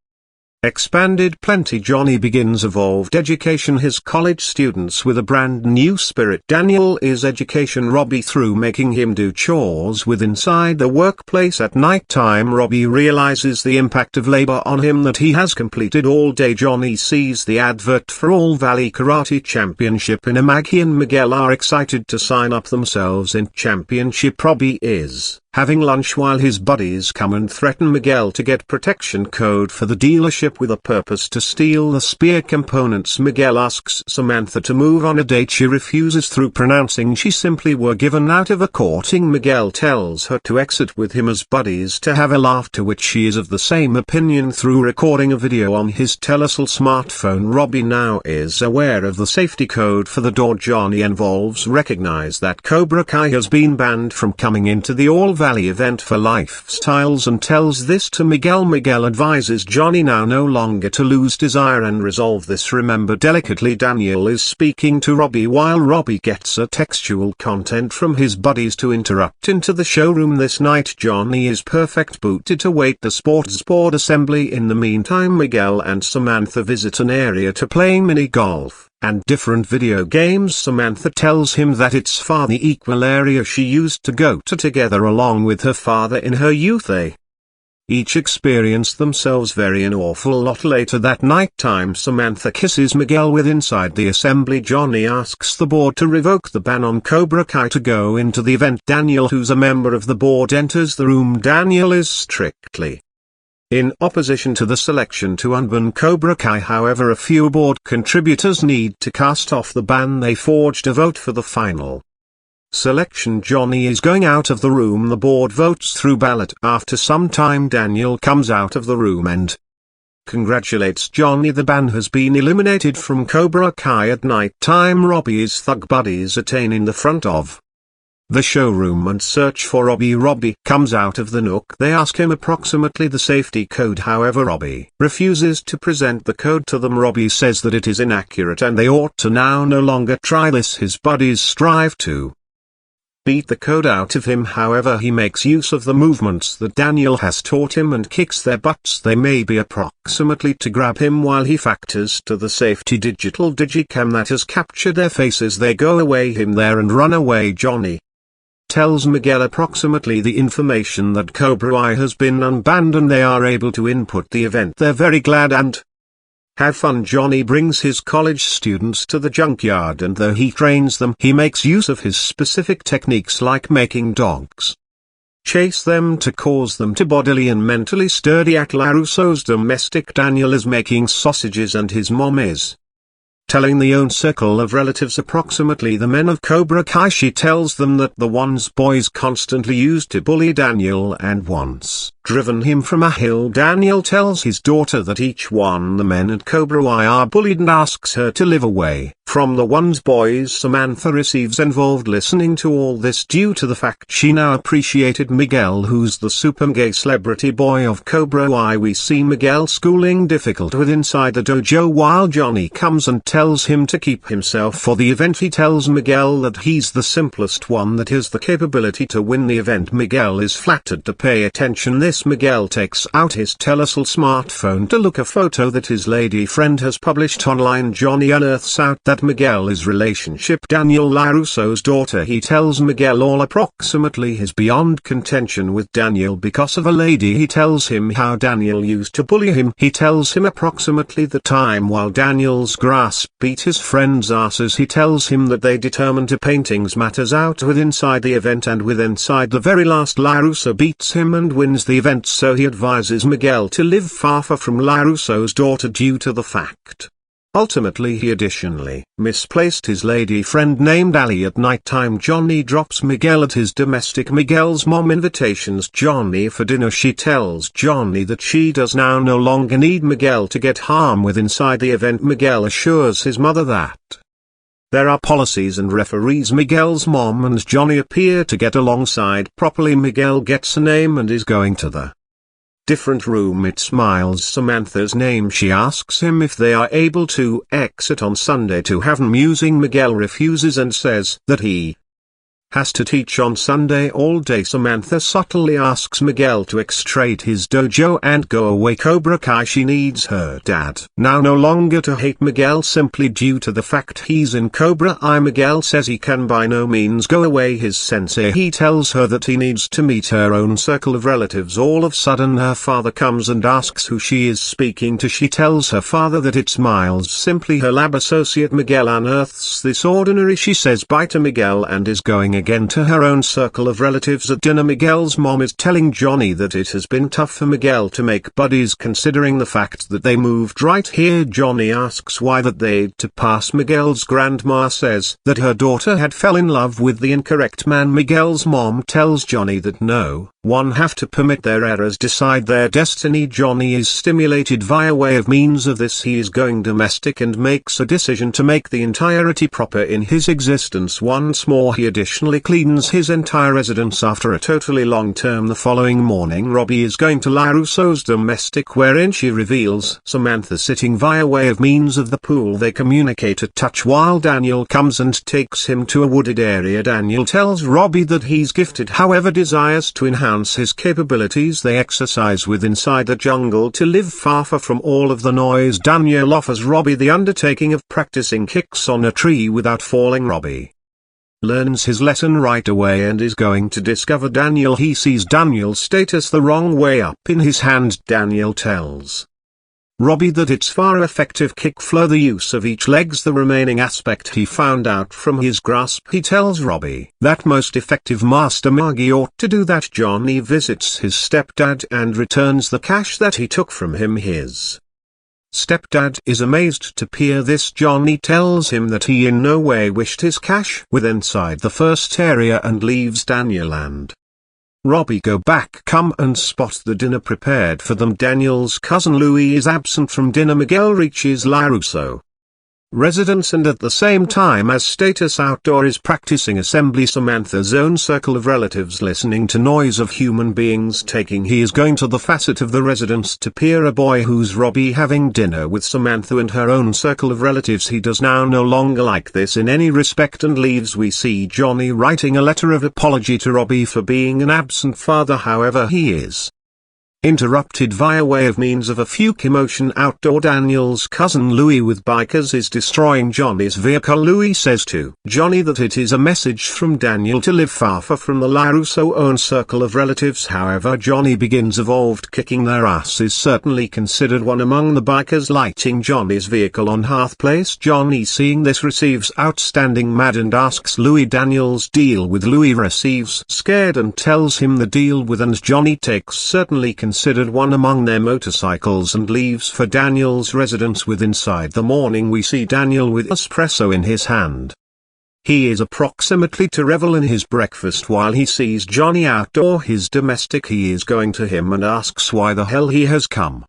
expanded plenty. Johnny begins evolved education his college students with a brand new spirit. Daniel is education Robbie through making him do chores with inside the workplace. At night time, Robbie realizes the impact of labor on him that he has completed all day. Johnny sees the advert for All Valley Karate Championship in a mag. He and Miguel are excited to sign up themselves in championship. Robbie is having lunch while his buddies come and threaten Miguel to get protection code for the dealership with a purpose to steal the spear components. Miguel asks Samantha to move on a date. She refuses through pronouncing she simply were given out of a courting. Miguel tells her to exit with him as buddies to have a laugh, to which she is of the same opinion through recording a video on his Telesal smartphone. Robbie now is aware of the safety code for the door. Johnny involves recognize that Cobra Kai has been banned from coming into the All Valley event for lifestyles and tells this to Miguel. Miguel advises Johnny now no longer to lose desire and resolve this. Remember delicately Daniel is speaking to Robbie while Robbie gets a textual content from his buddies to interrupt into the showroom. This night Johnny is perfect booted to wait the sports board assembly. In the meantime, Miguel and Samantha visit an area to play mini golf and different video games. Samantha tells him that it's far the equal area she used to go to together along with her father in her youth. They each experience themselves very an awful lot. Later that night time, Samantha kisses Miguel with inside the assembly. Johnny asks the board to revoke the ban on Cobra Kai to go into the event. Daniel, who's a member of the board, enters the room. Daniel is strictly in opposition to the selection to unban Cobra Kai. However, a few board contributors need to cast off the ban. They forged a vote for the final selection. Johnny is going out of the room. The board votes through ballot. After some time, Daniel comes out of the room and congratulates Johnny. The ban has been eliminated from Cobra Kai. At night time, Robbie's thug buddies attain in the front of the showroom and search for Robbie. Robbie comes out of the nook. They ask him approximately the safety code. However, Robbie refuses to present the code to them. Robbie says that it is inaccurate and they ought to now no longer try this. His buddies strive to beat the code out of him. However, he makes use of the movements that Daniel has taught him and kicks their butts. They may be approximately to grab him while he factors to the safety digital digicam that has captured their faces. They go away him there and run away. Johnny tells Miguel approximately the information that Cobra Kai has been unbanned and they are able to input the event. They're very glad and have fun. Johnny brings his college students to the junkyard, and though he trains them, he makes use of his specific techniques like making dogs chase them to cause them to bodily and mentally sturdy. At LaRusso's domestic, Daniel is making sausages and his mom is Telling the own circle of relatives, approximately the men of Cobra Kai, she tells them that the ones boys constantly used to bully Daniel and once driven him from a hill. Daniel tells his daughter that each one the men at Cobra Kai are bullied and asks her to live away from the ones boys. Samantha receives involved listening to all this due to the fact she now appreciated Miguel, who's the super gay celebrity boy of Cobra Kai. We see Miguel schooling difficult with inside the dojo while Johnny comes and tells him to keep himself for the event. He tells Miguel that he's the simplest one that has the capability to win the event. Miguel is flattered to pay attention. Miguel takes out his Telesal smartphone to look a photo that his lady friend has published online. Johnny unearths out that Miguel is relationship Daniel LaRusso's daughter. He tells Miguel all approximately his beyond contention with Daniel because of a lady. He tells him how Daniel used to bully him. He tells him approximately the time while Daniel's grasp beat his friend's asses. He tells him that they determined to paintings matters out with inside the event, and with inside the very last LaRusso beats him and wins the event, so he advises Miguel to live far from LaRusso's daughter due to the fact. Ultimately he additionally misplaced his lady friend named Ali. At night time Johnny drops Miguel at his domestic. Miguel's mom invitations Johnny for dinner. She tells Johnny that she does now no longer need Miguel to get harm with inside the event. Miguel assures his mother that there are policies and referees. Miguel's mom and Johnny appear to get alongside properly. Miguel gets a name and is going to the different room. It smiles Samantha's name. She asks him if they are able to exit on Sunday to have musing. Miguel refuses and says that he has to teach on Sunday all day. Samantha subtly asks Miguel to extrade his dojo and go away. Cobra Kai, she needs her dad now no longer to hate Miguel simply due to the fact he's in Cobra Kai. Miguel says he can by no means go away his sensei. He tells her that he needs to meet her own circle of relatives. All of a sudden her father comes and asks who she is speaking to. She tells her father that it's Miles, simply her lab associate. Miguel unearths this ordinary. She says bye to Miguel and is going again to her own circle of relatives. At dinner Miguel's mom is telling Johnny that it has been tough for Miguel to make buddies considering the fact that they moved right here. Johnny asks why that they'd to pass. Miguel's grandma says that her daughter had fell in love with the incorrect man. Miguel's mom tells Johnny that no one have to permit their errors decide their destiny. Johnny is stimulated via way of means of this. He is going domestic and makes a decision to make the entirety proper in his existence once more. He additionally cleans his entire residence after a totally long term. The following morning Robbie is going to LaRusso's domestic, wherein she reveals Samantha sitting via way of means of the pool. They communicate a touch while Daniel comes and takes him to a wooded area. Daniel tells Robbie that he's gifted, however desires to enhance his capabilities. They exercise with inside the jungle to live far from all of the noise. Daniel offers Robbie the undertaking of practicing kicks on a tree without falling. Robbie learns his lesson right away and is going to discover Daniel. He sees Daniel's status the wrong way up in his hand. Daniel tells Robbie that it's far effective kick flow, the use of each leg's the remaining aspect he found out from his grasp. He tells Robbie that most effective Master Miyagi ought to do that. Johnny visits his stepdad and returns the cash that he took from him. His stepdad is amazed to hear this. Johnny tells him that he in no way wished his cash with inside the first area and leaves Daniel and Robbie go back come and spot the dinner prepared for them. Daniel's cousin Louis is absent from dinner. Miguel reaches LaRusso residence and at the same time as status outdoor is practicing assembly. Samantha's own circle of relatives listening to noise of human beings taking. He is going to the facet of the residence to peer a boy who's Robbie having dinner with Samantha and her own circle of relatives. He does now no longer like this in any respect and leaves. We see Johnny writing a letter of apology to Robbie for being an absent father. However, he is interrupted via way of means of a fuke emotion outdoor. Daniel's cousin Louis with bikers is destroying Johnny's vehicle. Louis says to Johnny that it is a message from Daniel to live far from the LaRusso own circle of relatives. However, Johnny begins evolved kicking their ass is certainly considered one among the bikers lighting Johnny's vehicle on Hearth Place. Johnny seeing this receives outstanding mad and asks Louis Daniel's deal with. Louis receives scared and tells him the deal with and Johnny takes certainly considered considered one among their motorcycles and leaves for Daniel's residence. Inside the morning we see Daniel with espresso in his hand. He is approximately to revel in his breakfast while he sees Johnny outdoor his domestic. He is going to him and asks why the hell he has come.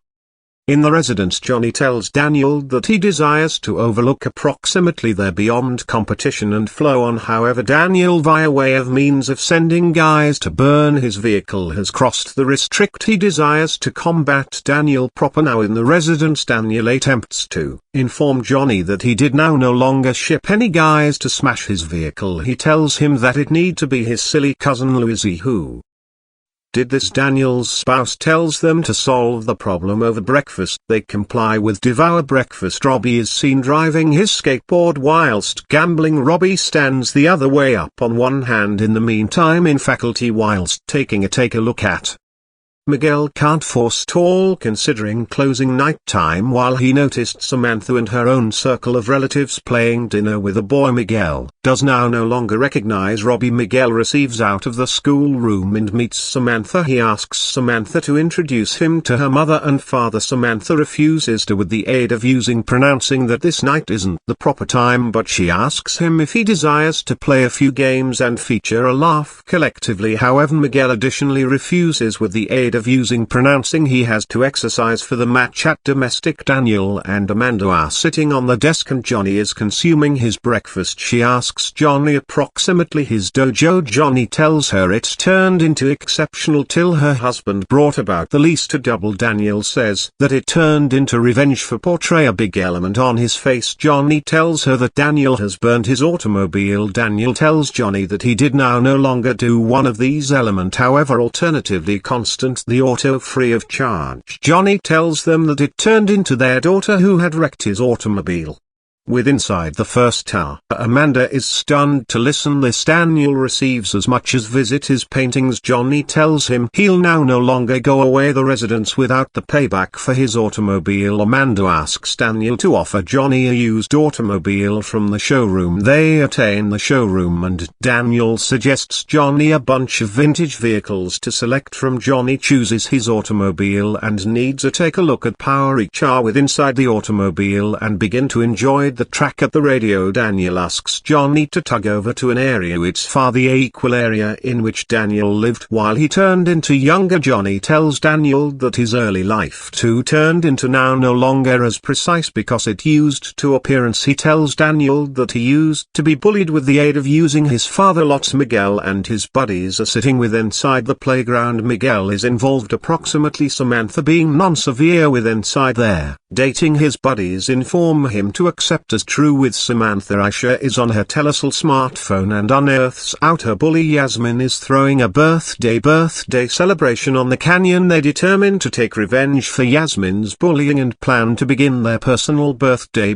In the residence, Johnny tells Daniel that he desires to overlook approximately their beyond competition and flow on. However, Daniel, via way of means of sending guys to burn his vehicle, has crossed the restrict. He desires to combat Daniel proper. Now in the residence, Daniel attempts to inform Johnny that he did now no longer ship any guys to smash his vehicle. He tells him that it need to be his silly cousin Louise who did this. Daniel's spouse tells them to solve the problem over breakfast. They comply with devour breakfast. Robbie is seen driving his skateboard whilst gambling. Robbie stands the other way up on one hand in the meantime in faculty whilst taking a look at Miguel. Can't forestall considering closing night time while he noticed Samantha and her own circle of relatives playing dinner with a boy. Miguel does now no longer recognize Robbie. Miguel receives out of the schoolroom and meets Samantha. He asks Samantha to introduce him to her mother and father. Samantha refuses to with the aid of using, pronouncing that this night isn't the proper time, but she asks him if he desires to play a few games and feature a laugh collectively. However, Miguel additionally refuses with the aid of using, pronouncing he has to exercise for the match at domestic. Daniel and Amanda are sitting on the desk and Johnny is consuming his breakfast. She asks Johnny approximately his dojo. Johnny tells her it's turned into exceptional till her husband brought about the lease to double. Daniel says that it turned into revenge for portray a big element on his face. Johnny tells her that Daniel has burned his automobile. Daniel tells Johnny that he did now no longer do one of these element, however alternatively constant the auto free of charge. Johnny tells them that it turned into their daughter who had wrecked his automobile. With inside the first tower, Amanda is stunned to listen this. Daniel receives as much as visit his paintings. Johnny tells him he'll now no longer go away the residence without the payback for his automobile. Amanda asks Daniel to offer Johnny a used automobile from the showroom. They attain the showroom and Daniel suggests Johnny a bunch of vintage vehicles to select from. Johnny chooses his automobile and needs a take a look at power each are with inside the automobile and begin to enjoy the track at the radio. Daniel asks Johnny to tug over to an area it's far the equal area in which Daniel lived while he turned into younger. Johnny tells Daniel that his early life too turned into now no longer as precise because it used to appearance. He tells Daniel that he used to be bullied with the aid of using his father lots. Miguel and his buddies are sitting with inside the playground. Miguel is involved approximately Samantha being non-severe with inside there. Dating his buddies inform him to accept as true with Samantha. Aisha is on her Telesal smartphone and unearths out her bully Yasmin is throwing a birthday celebration on the canyon. They determine to take revenge for Yasmin's bullying and plan to begin their personal birthday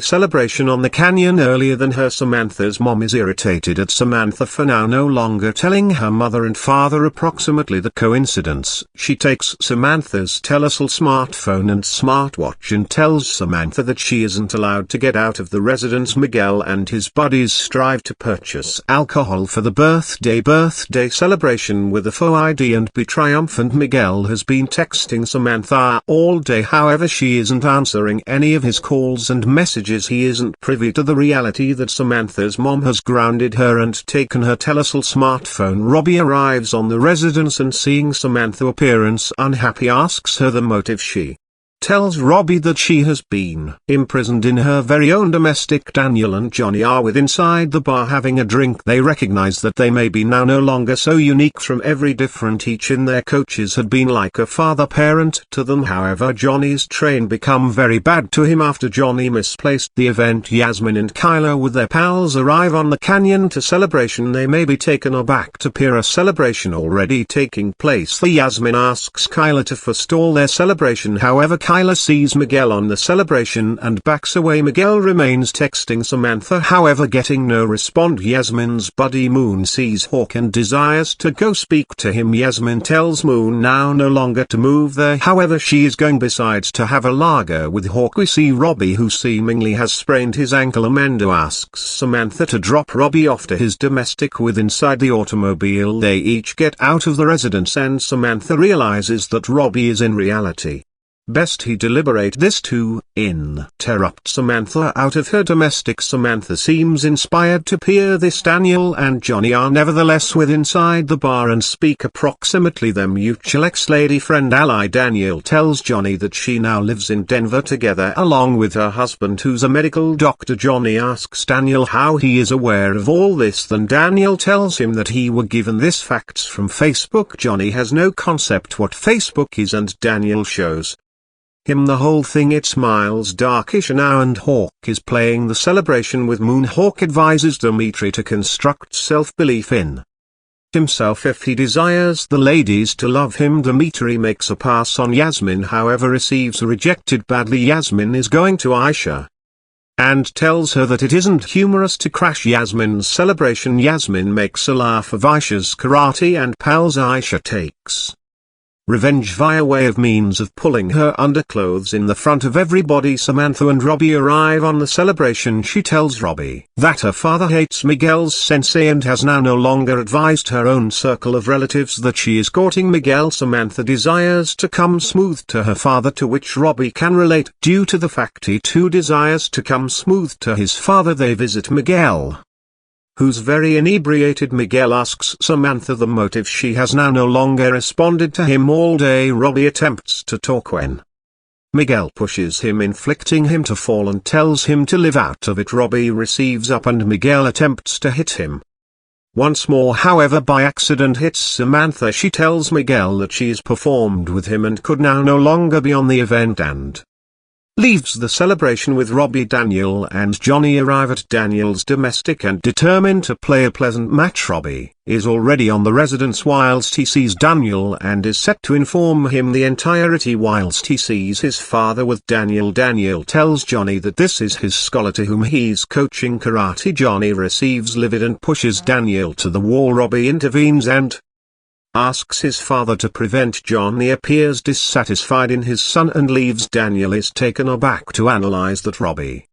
celebration on the canyon earlier than her. Samantha's mom is irritated at Samantha for now no longer telling her mother and father approximately the coincidence. She takes Samantha's Telesal smartphone and smartwatch and tells Samantha that she isn't allowed to get out of the residence. Miguel and his buddies strive to purchase alcohol for the birthday celebration with a faux ID and be triumphant. Miguel has been texting Samantha all day, however she isn't answering any of his calls and messages. He isn't privy to the reality that Samantha's mom has grounded her and taken her Telesal smartphone. Robbie arrives on the residence and seeing Samantha appearance unhappy asks her the motive. She tells Robbie that she has been imprisoned in her very own domestic. Daniel and Johnny are with inside the bar having a drink. They recognize that they may be now no longer so unique from every different. Each in their coaches had been like a father parent to them. However, Johnny's train become very bad to him after Johnny misplaced the event. Yasmin and Kyla with their pals arrive on the canyon to celebration. They may be taken aback to peer a celebration already taking place. The Yasmin asks Kyla to forestall their celebration. However, Kyla sees Miguel on the celebration and backs away. Miguel remains texting Samantha, however getting no response. Yasmin's buddy Moon sees Hawk and desires to go speak to him. Yasmin tells Moon now no longer to move there, however she is going besides to have a lager with Hawk. We see Robbie, who seemingly has sprained his ankle. Amanda asks Samantha to drop Robbie off to his domestic with inside the automobile. They each get out of the residence and Samantha realizes that Robbie is in reality. Best he deliberate this to interrupt Samantha out of her domestic. Samantha seems inspired to peer this. Daniel and Johnny are nevertheless with inside the bar and speak approximately their mutual ex-lady friend ally. Daniel tells Johnny that she now lives in Denver together along with her husband, who's a medical doctor. Johnny asks Daniel how he is aware of all this. Then Daniel tells him that he were given this facts from Facebook. Johnny has no concept what Facebook is and Daniel shows him the whole thing. It smiles darkish now and Hawk is playing the celebration with Moon. Hawk advises Dimitri to construct self-belief in himself if he desires the ladies to love him. Dimitri makes a pass on Yasmin, however receives rejected badly. Yasmin is going to Aisha and tells her that it isn't humorous to crash Yasmin's celebration. Yasmin makes a laugh of Aisha's karate and pals. Aisha takes revenge via way of means of pulling her underclothes in the front of everybody. Samantha and Robbie arrive on the celebration. She tells Robbie that her father hates Miguel's sensei and has now no longer advised her own circle of relatives that she is courting Miguel. Samantha desires to come smooth to her father, to which Robbie can relate due to the fact he too desires to come smooth to his father. They visit Miguel, who's very inebriated. Miguel asks Samantha the motive. She has now no longer responded to him all day. Robbie attempts to talk when Miguel pushes him, inflicting him to fall and tells him to live out of it. Robbie receives up and Miguel attempts to hit him once more, however by accident hits Samantha. She tells Miguel that she's performed with him and could now no longer be on the event and leaves the celebration with Robbie. Daniel and Johnny arrive at Daniel's domestic and determine to play a pleasant match. Robbie is already on the residence whilst he sees Daniel and is set to inform him the entirety whilst he sees his father with Daniel. Daniel tells Johnny that this is his scholar to whom he's coaching karate. Johnny receives livid and pushes Daniel to the wall. Robbie intervenes and asks his father to prevent. Johnny appears dissatisfied in his son and leaves. Daniel is taken aback to analyze that Robbie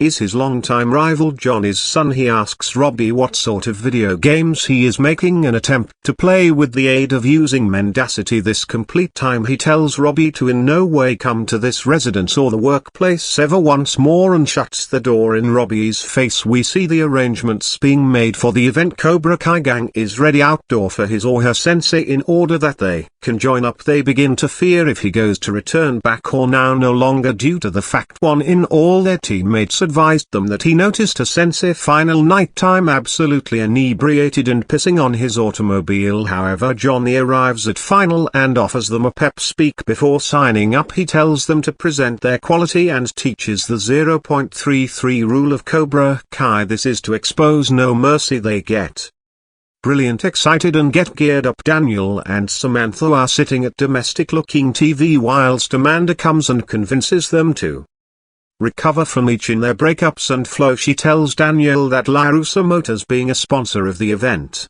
is his longtime rival Johnny's son. He asks Robbie what sort of video games he is making an attempt to play with the aid of using mendacity this complete time. He tells Robbie to in no way come to this residence or the workplace ever once more and shuts the door in Robbie's face. We see the arrangements being made for the event. Cobra Kai gang is ready outdoor for his or her sensei in order that they can join up. They begin to fear if he goes to return back or now no longer due to the fact one in all their teammates advised them that he noticed a sensei final nighttime absolutely inebriated and pissing on his automobile. However, Johnny arrives at final and offers them a pep speak before signing up. He tells them to present their quality and teaches the 0.33 rule of Cobra Kai. This is to expose no mercy. They get brilliant excited and get geared up. Daniel and Samantha are sitting at domestic looking TV whilst Amanda comes and convinces them to recover from each in their breakups and flow. She tells Daniel that LaRusso Motors, being a sponsor of the event,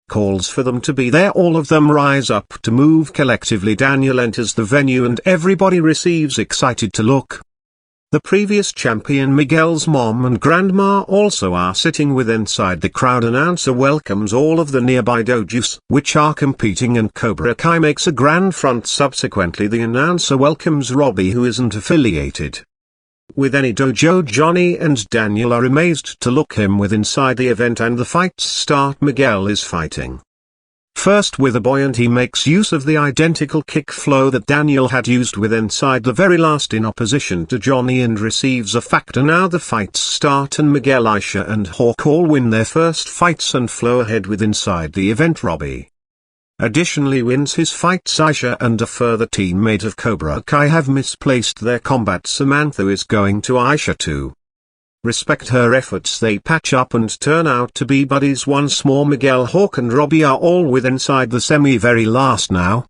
calls for them to be there. All of them rise up to move collectively. Daniel enters the venue and everybody receives excited to look. The previous champion Miguel's mom and grandma also are sitting with inside the crowd. Announcer welcomes all of the nearby dojos which are competing and Cobra Kai makes a grand front. Subsequently the announcer welcomes Robbie, who isn't affiliated with any dojo. Johnny and Daniel are amazed to look him with inside the event and the fights start. Miguel is fighting first with a boy and he makes use of the identical kick flow that Daniel had used with inside the very last in opposition to Johnny and receives a factor. Now the fights start and Miguel, Aisha and Hawk all win their first fights and flow ahead with inside the event. Robbie additionally wins his fights. Aisha and a further teammate of Cobra Kai have misplaced their combat. Samantha is going to Aisha to respect her efforts. They patch up and turn out to be buddies once more. Miguel, Hawk and Robbie are all with inside the semi very last now.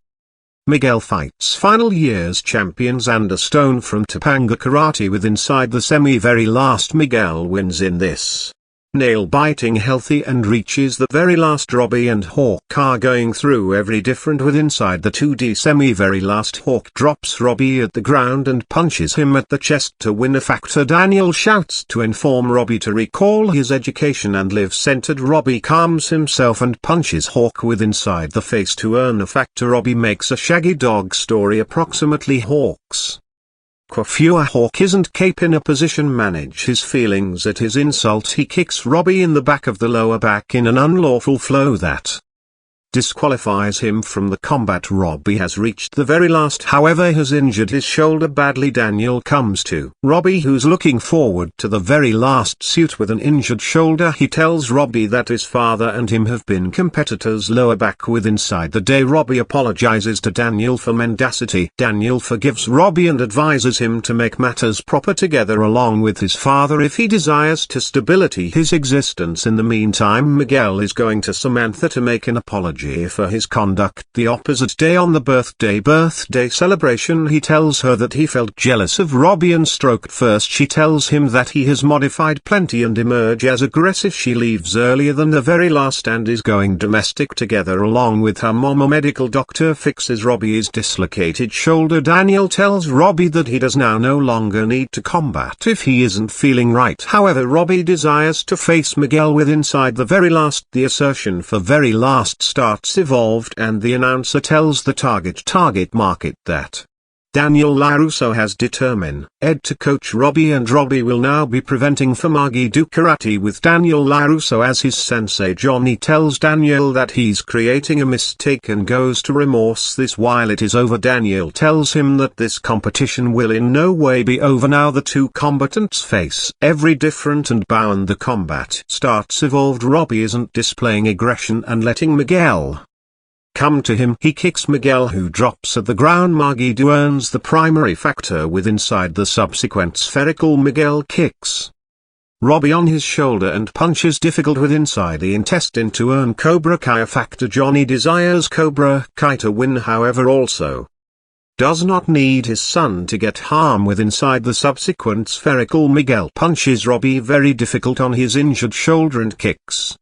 Miguel fights final year's champions and a stone from Topanga Karate with inside the semi. Very last Miguel wins in this nail-biting healthy and reaches the very last. Robbie and Hawk are going through every different with inside the 2D semi. Very last Hawk drops Robbie at the ground and punches him at the chest to win a factor. Daniel shouts to inform Robbie to recall his education and live centered. Robbie calms himself and punches Hawk with inside the face to earn a factor. Robbie makes a shaggy dog story approximately Hawk's Quafua. Hawk isn't cape in a position manage his feelings at his insult. He kicks Robbie in the back of the lower back in an unlawful flow that disqualifies him from the combat. Robbie has reached the very last, however has injured his shoulder badly. Daniel comes to Robbie, who's looking forward to the very last suit with an injured shoulder. He tells Robbie that his father and him have been competitors. Lower back with inside the day. Robbie apologizes to Daniel for mendacity. Daniel forgives Robbie and advises him to make matters proper together along with his father if he desires to stability his existence. In the meantime, Miguel is going to Samantha to make an apology for his conduct. The opposite day on the birthday celebration, he tells her that he felt jealous of Robbie and stroked first. She tells him that he has modified plenty and emerge as aggressive. She leaves earlier than the very last and is going domestic together along with her mom. A medical doctor fixes Robbie's dislocated shoulder. Daniel tells Robbie that he does now no longer need to combat if he isn't feeling right. However, Robbie desires to face Miguel with inside the very last. The assertion for very last starts evolved and the announcer tells the target market that Daniel LaRusso has determined Ed to coach Robbie, and Robbie will now be preventing for Magi-Do Karate with Daniel LaRusso as his sensei. Johnny tells Daniel that he's creating a mistake and goes to remorse this while it is over. Daniel tells him that this competition will in no way be over now. The two combatants face every different and bound. The combat starts evolved. Robbie isn't displaying aggression and letting Miguel come to him. He kicks Miguel, who drops at the ground. Magi-Do earns the primary factor with inside the subsequent spherical. Miguel kicks Robbie on his shoulder and punches difficult with inside the intestine to earn Cobra Kai factor. Johnny desires Cobra Kai to win, however also does not need his son to get harm with inside the subsequent spherical. Miguel punches Robbie very difficult on his injured shoulder and kicks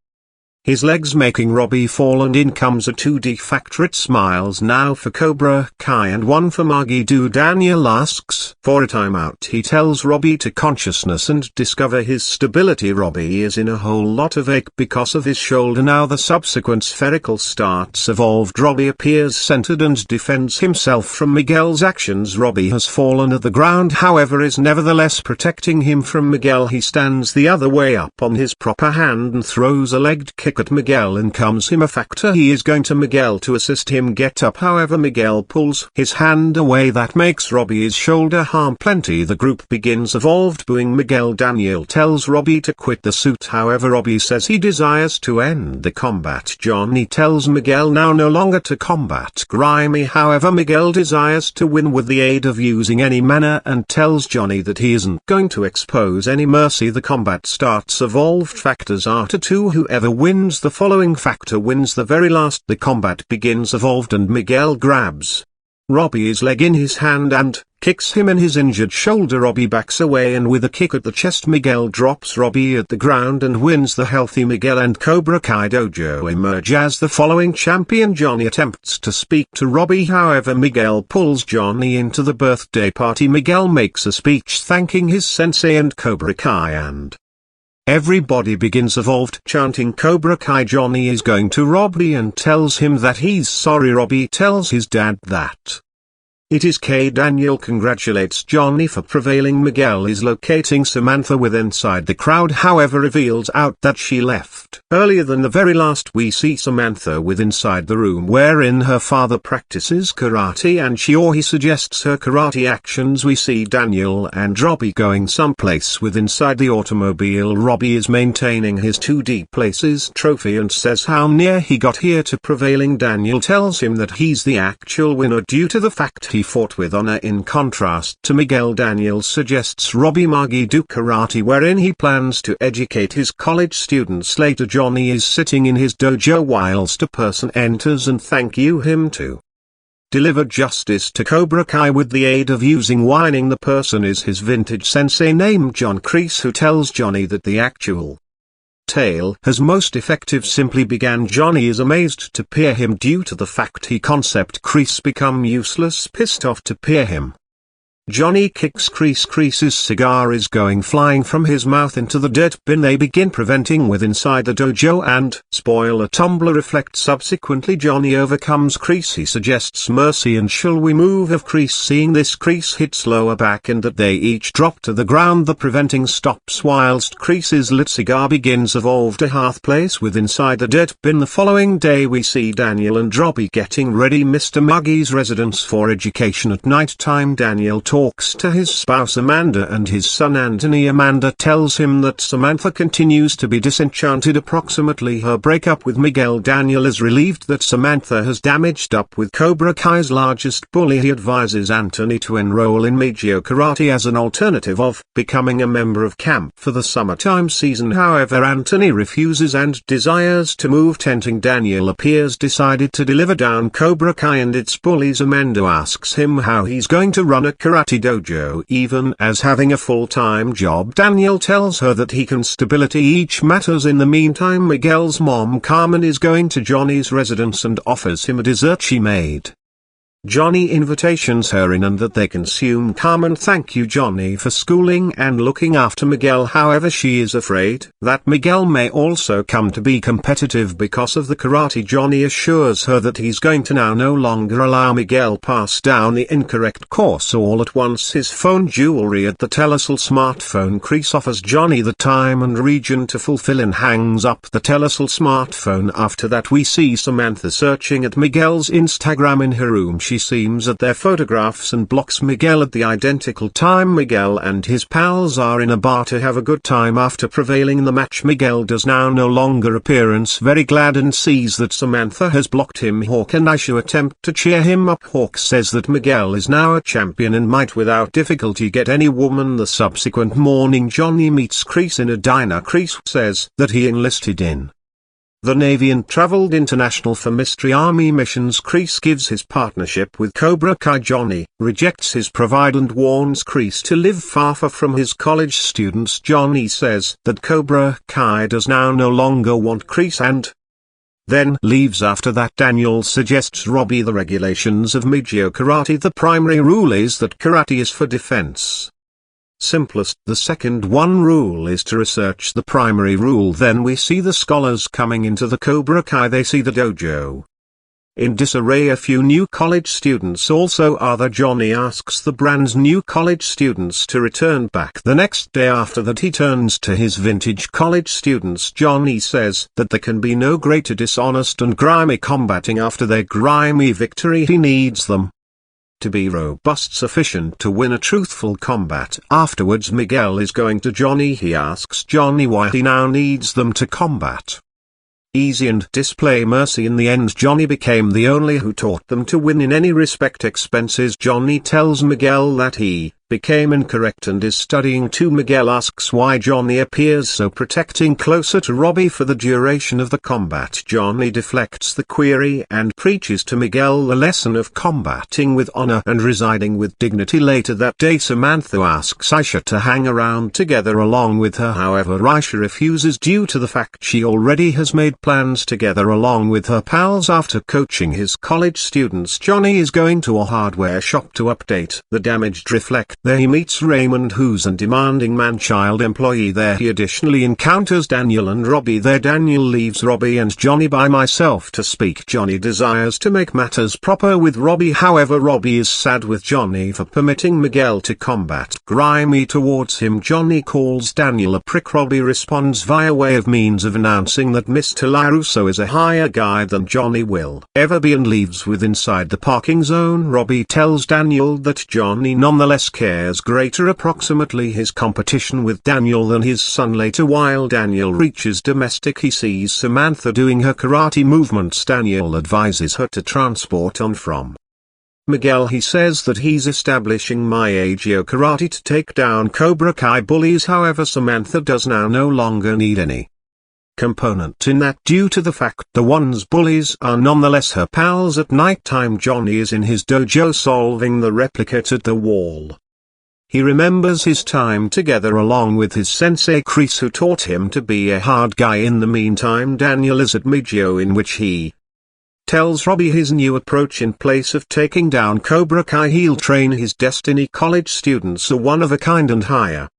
his legs, making Robbie fall, and in comes a 2D factor. It smiles now for Cobra Kai and one for Magi-Do. Daniel asks for a timeout. He tells Robbie to consciousness and discover his stability. Robbie is in a whole lot of ache because of his shoulder now. The subsequent spherical starts evolved. Robbie appears centered and defends himself from Miguel's actions. Robbie has fallen at the ground, however is nevertheless protecting him from Miguel. He stands the other way up on his proper hand and throws a legged kick at Miguel and comes him a factor. He is going to Miguel to assist him get up, however Miguel pulls his hand away. That makes Robbie's shoulder harm plenty. The group begins evolved booing Miguel. Daniel tells Robbie to quit the suit, however Robbie says he desires to end the combat. Johnny tells Miguel now no longer to combat Grimy, however Miguel desires to win with the aid of using any manner and tells Johnny that he isn't going to expose any mercy. The combat starts evolved. Factors are to 2. Whoever wins the following factor wins the very last. The combat begins evolved and Miguel grabs Robbie's leg in his hand and kicks him in his injured shoulder. Robbie backs away and with a kick at the chest Miguel drops Robbie at the ground and wins the healthy. Miguel and Cobra Kai Dojo emerge as the following champion. Johnny attempts to speak to Robbie, however Miguel pulls Johnny into the birthday party. Miguel makes a speech thanking his sensei and Cobra Kai and everybody begins evolved chanting Cobra Kai. Johnny is going to Robbie and tells him that he's sorry. Robbie tells his dad that it is K. Daniel congratulates Johnny for prevailing. Miguel is locating Samantha with inside the crowd, however reveals out that she left earlier than the very last. We see Samantha with inside the room wherein her father practices karate and he suggests her karate actions. We see Daniel and Robbie going someplace with inside the automobile. Robbie is maintaining his 2D places trophy and says how near he got here to prevailing. Daniel tells him that he's the actual winner due to the fact he fought with honor. In contrast to Miguel, Daniel suggests Robbie Magi-Do Karate wherein he plans to educate his college students. Later Johnny is sitting in his dojo whilst a person enters and thank you him to deliver justice to Cobra Kai with the aid of using whining. The person is his vintage sensei named John Kreese, who tells Johnny that the actual tale has most effective simply began. Johnny is amazed to peer him due to the fact he concept Kreese become useless, pissed off to peer him. Johnny kicks Kreese. Kreese's cigar is going flying from his mouth into the dirt bin they begin preventing with inside the dojo, and, spoiler, tumbler reflect. Subsequently Johnny overcomes Kreese. He suggests mercy and shall we move of Kreese. Seeing this, Kreese hits lower back and that they each drop to the ground. The preventing stops whilst Kreese's lit cigar begins evolve to hearth place with inside the dirt bin. The following day we see Daniel and Robbie getting ready Mr. Muggy's residence for education. At night time Daniel talks to his spouse Amanda and his son Anthony. Amanda tells him that Samantha continues to be disenchanted. Approximately her breakup with Miguel. Daniel is relieved that Samantha has damaged up with Cobra Kai's largest bully. He advises Anthony to enroll in Meiji Karate as an alternative of becoming a member of camp for the summertime season. However, Anthony refuses and desires to move. Tenting Daniel appears decided to deliver down Cobra Kai and its bullies. Amanda asks him how he's going to run a karate dojo even as having a full-time job. Daniel tells her that he can. Stability each matters. In the meantime, Miguel's mom Carmen is going to Johnny's residence and offers him a dessert she made. Johnny invitations her in and that they consume. Carmen thank you Johnny for schooling and looking after Miguel. However, she is afraid that Miguel may also come to be competitive because of the karate. Johnny assures her that he's going to now no longer allow Miguel pass down the incorrect course. All at once his phone jewelry at the Telcel smartphone. Kreese offers Johnny the time and region to fulfill and hangs up the Telcel smartphone. After that we see Samantha searching at Miguel's Instagram in her room. She seems at their photographs and blocks Miguel at the identical time. Miguel and his pals are in a bar to have a good time. After prevailing in the match, Miguel does now no longer appearance very glad and sees that Samantha has blocked him. Hawk and Aisha attempt to cheer him up. Hawk says that Miguel is now a champion and might without difficulty get any woman. The subsequent morning Johnny meets Kreese in a diner. Kreese says that he enlisted in the Navy and traveled international for mystery army missions. Kreese gives his partnership with Cobra Kai. Johnny rejects his provide and warns Kreese to live far from his college students. Johnny says that Cobra Kai does now no longer want Kreese and then leaves. After that Daniel suggests Robbie the regulations of Meiji Karate. The primary rule is that karate is for defense. Simplest. The second one rule is to research the primary rule. Then we see the scholars coming into the Cobra Kai. They see the dojo in disarray. A few new college students also are there. Johnny asks the brand new college students to return back. The next day after that he turns to his vintage college students. Johnny says that there can be no greater dishonest and grimy combating after their grimy victory. He needs them to be robust, sufficient to win a truthful combat. Afterwards Miguel is going to Johnny. He asks Johnny why he now needs them to combat easy and display mercy. In the end Johnny became the only who taught them to win in any respect. Expenses. Johnny tells Miguel that he became incorrect and is studying too. Miguel asks why Johnny appears so protecting closer to Robbie for the duration of the combat. Johnny deflects the query and preaches to Miguel the lesson of combating with honor and residing with dignity. Later that day Samantha asks Aisha to hang around together along with her. However, Aisha refuses due to the fact she already has made plans together along with her pals. After coaching his college students, Johnny is going to a hardware shop to update the damaged reflect. There he meets Raymond, who's a demanding man-child employee. There he additionally encounters Daniel and Robbie. There Daniel leaves Robbie and Johnny by myself to speak. Johnny desires to make matters proper with Robbie. However, Robbie is sad with Johnny for permitting Miguel to combat grimy towards him. Johnny calls Daniel a prick. Robbie responds via way of means of announcing that Mr. LaRusso is a higher guy than Johnny will ever be and leaves with inside the parking zone. Robbie tells Daniel that Johnny nonetheless cares greater approximately his competition with Daniel than his son. Later, while Daniel reaches domestic, he sees Samantha doing her karate movements. Daniel advises her to transport on from Miguel. He says that he's establishing Meiji Karate to take down Cobra Kai bullies. However, Samantha does now no longer need any component in that due to the fact the one's bullies are nonetheless her pals at nighttime, Johnny is in his dojo solving the replicate at the wall. He remembers his time together along with his sensei Chris, who taught him to be a hard guy. In the meantime, Daniel is at Mijio, in which he tells Robbie his new approach. In place of taking down Cobra Kai, he'll train his Destiny College students a one-of-a-kind and higher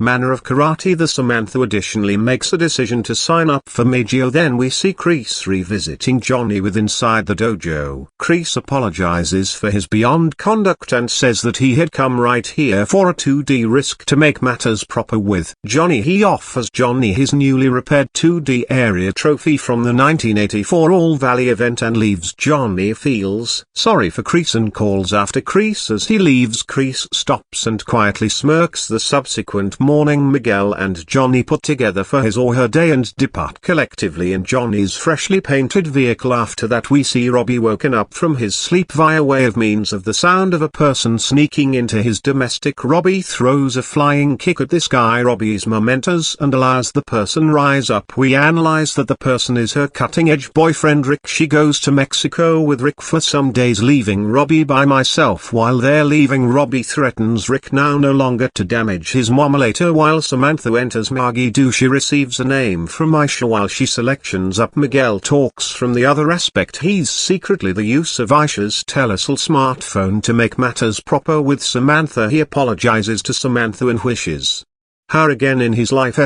manner of karate. The Samantha additionally makes a decision to sign up for Mijio. Then we see Kreese revisiting Johnny with inside the dojo. Kreese apologizes for his beyond conduct and says that he had come right here for a 2D risk to make matters proper with Johnny. He offers Johnny his newly repaired 2D area trophy from the 1984 All Valley event and leaves. Johnny feels sorry for Kreese and calls after Kreese. As he leaves, Kreese stops and quietly smirks. The subsequent morning, Miguel and Johnny put together for his or her day and depart collectively in Johnny's freshly painted vehicle. After that we see Robbie woken up from his sleep via way of means of the sound of a person sneaking into his domestic. Robbie throws a flying kick at this guy. Robbie's momentous and allows the person rise up. We analyze that the person is her cutting-edge boyfriend Rick. She goes to Mexico with Rick for some days, leaving Robbie by myself. While they're leaving, Robbie threatens Rick now no longer to damage his mom. Later, while Samantha enters Maggie-do, she receives a name from Aisha. While she selections up, Miguel talks from the other aspect. He's secretly the use of Aisha's Telecel smartphone to make matters proper with Samantha. He apologizes to Samantha and wishes her again in his life.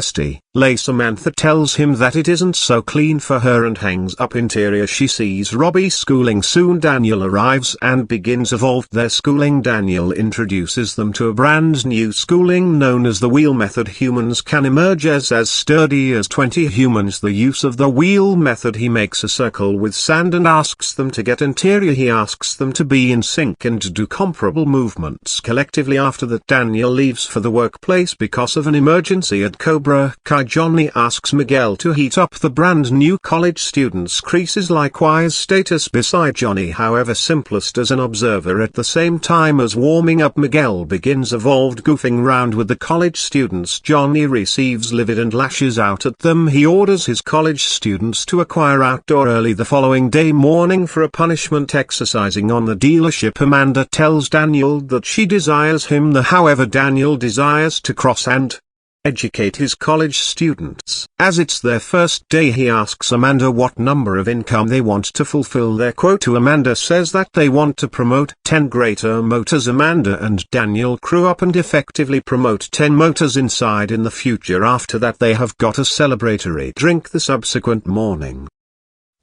Samantha tells him that it isn't so clean for her and hangs up. Interior, she sees Robbie schooling. Soon Daniel arrives and begins evolved their schooling. Daniel introduces them to a brand new schooling known as the wheel method. Humans can emerge as sturdy as 20 humans. The use of the wheel method, he makes a circle with sand and asks them to get interior. He asks them to be in sync and do comparable movements collectively. After that, Daniel leaves for the workplace because of an emergency at Cobra Kai. Johnny asks Miguel to heat up the brand new college students. Kreese is likewise status beside Johnny, however simplest as an observer. At the same time as warming up, Miguel begins evolved goofing round with the college students. Johnny receives livid and lashes out at them. He orders his college students to acquire outdoor early the following day morning for a punishment. Exercising on the dealership, Amanda tells Daniel that she desires him there. However, Daniel desires to cross and educate his college students. As it's their first day, he asks Amanda what number of income they want to fulfill their quota. Amanda says that they want to promote 10 greater motors. Amanda and Daniel crew up and effectively promote 10 motors inside in the future. After that, they have got a celebratory drink the subsequent morning.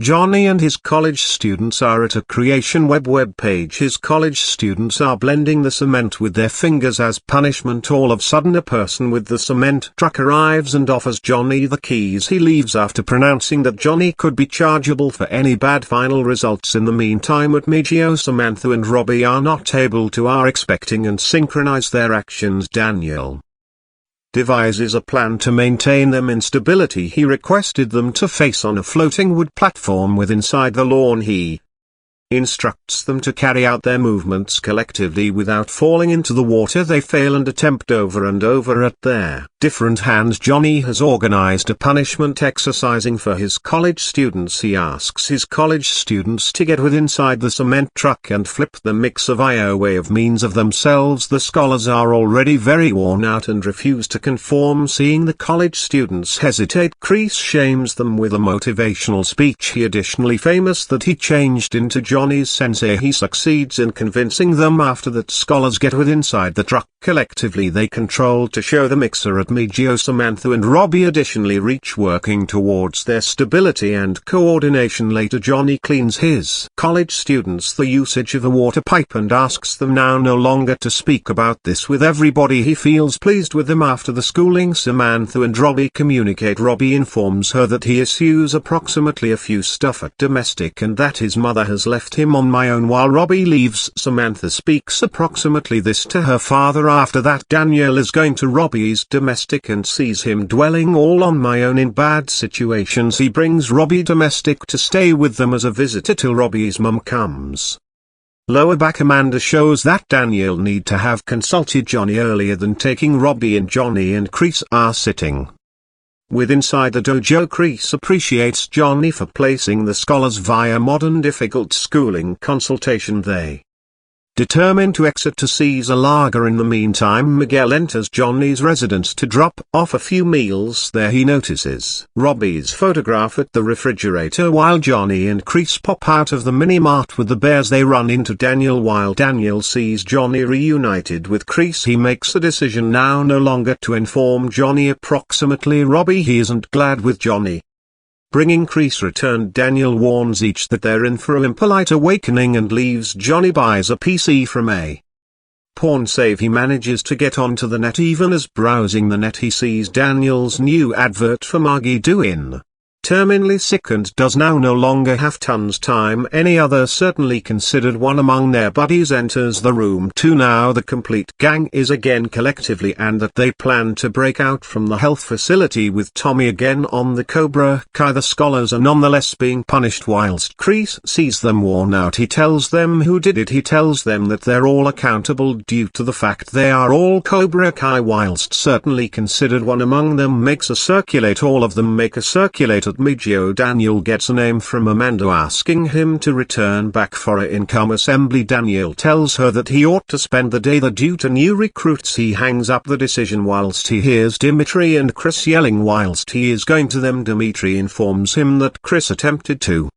Johnny and his college students are at a creation web page. His college students are blending the cement with their fingers as punishment. All of a sudden, a person with the cement truck arrives and offers Johnny the keys. He leaves after pronouncing that Johnny could be chargeable for any bad final results. In the meantime, at Mijio, Samantha and Robbie are not able to are expecting and synchronize their actions. Daniel devises a plan to maintain them in stability. He requested them to face on a floating wood platform with inside the lawn. He instructs them to carry out their movements collectively without falling into the water. They fail and attempt over and over at their different hands. Johnny has organized a punishment exercising for his college students. He asks his college students to get with inside the cement truck and flip the mix of IO way of means of themselves. The scholars are already very worn out and refuse to conform. Seeing the college students hesitate, Kreese shames them with a motivational speech. He additionally famous that he changed into Johnny's sensei. He succeeds in convincing them. After that, scholars get with inside the truck. Collectively they control to show the mixer at Mijio. Samantha and Robbie additionally reach working towards their stability and coordination. Later, Johnny cleans his college students the usage of a water pipe and asks them now no longer to speak about this with everybody. He feels pleased with them. After the schooling, Samantha and Robbie communicate. Robbie informs her that he issues approximately a few stuff at domestic and that his mother has left him on my own. While Robbie leaves, Samantha speaks approximately this to her father. After that, Danielle is going to Robbie's domestic and sees him dwelling all on my own in bad situations. He brings Robbie domestic to stay with them as a visitor till Robbie's mum comes. Lower back, Amanda shows that Danielle need to have consulted Johnny earlier than taking Robbie in. Johnny and Kreese are sitting With inside the dojo, Chris appreciates Johnny for placing the scholars via modern difficult schooling consultation. They determined to exit to seize a lager. In the meantime, Miguel enters Johnny's residence to drop off a few meals there. He notices Robbie's photograph at the refrigerator while Johnny and Chris pop out of the mini-mart with the bears. They run into Daniel. While Daniel sees Johnny reunited with Chris, he makes a decision now no longer to inform Johnny. Approximately Robbie, he isn't glad with Johnny bringing Chris returned. Daniel warns each that they're in for an impolite awakening and leaves. Johnny buys a PC from a porn save. He manages to get onto the net. Even as browsing the net, he sees Daniel's new advert for Maggie Doin. Terminally sick and does now no longer have tons time. Any other certainly considered one among their buddies enters the room too. Now the complete gang is again collectively, and that they plan to break out from the health facility with Tommy again on the Cobra Kai. The scholars are nonetheless being punished. Whilst Chris sees them worn out, he tells them who did it. He tells them that they're all accountable due to the fact they are all Cobra Kai. Whilst certainly considered one among them makes a circulate, all of them make a circulate. At Migio, Daniel gets a name from Amanda asking him to return back for a income assembly. Daniel tells her that he ought to spend the day there due to new recruits. He hangs up the decision whilst he hears Dimitri and Chris yelling. Whilst he is going to them, Dimitri informs him that Chris attempted to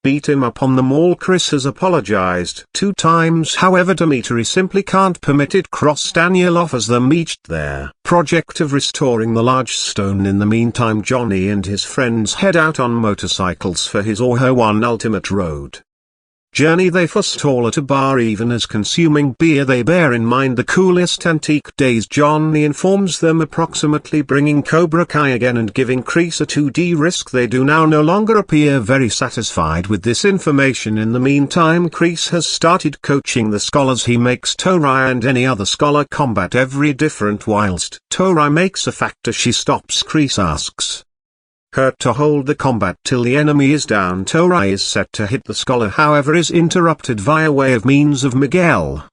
beat him up on the mall. Chris has apologized 2 times, however Dimitri simply can't permit it. Daniel offers them each their project of restoring the large stone. In the meantime, Johnny and his friends head out on motorcycles for his or her one ultimate road journey. They forestall at a bar. Even as consuming beer, they bear in mind the coolest antique days. Johnny informs them approximately bringing Cobra Kai again and giving Chris a 2D risk. They do now no longer appear very satisfied with this information. In the meantime, Chris has started coaching the scholars. He makes Torai and any other scholar combat every different. Whilst Torai makes a factor, she stops. Chris asks her to hold the combat till the enemy is down. Torai is set to hit the scholar, however is interrupted via way of means of Miguel.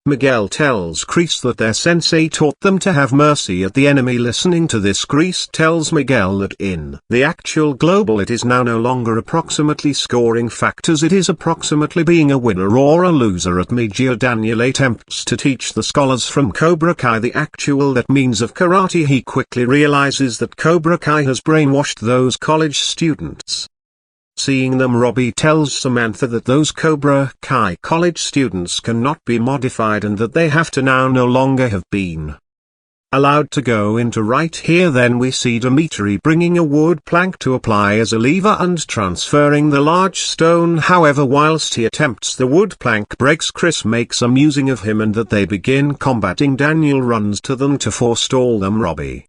Miguel tells Chris that their sensei taught them to have mercy at the enemy. Listening to this, Chris tells Miguel that in the actual global it is now no longer approximately scoring factors, it is approximately being a winner or a loser. At Migio, Daniel attempts to teach the scholars from Cobra Kai the actual that means of karate. He quickly realizes that Cobra Kai has brainwashed those college students. Seeing them, Robbie tells Samantha that those Cobra Kai college students cannot be modified and that they have to now no longer have been allowed to go into. Right here then we see Dimitri bringing a wood plank to apply as a lever and transferring the large stone. However, whilst he attempts, the wood plank breaks. Chris makes a musing of him and that they begin combating. Daniel runs to them to forestall them. Robbie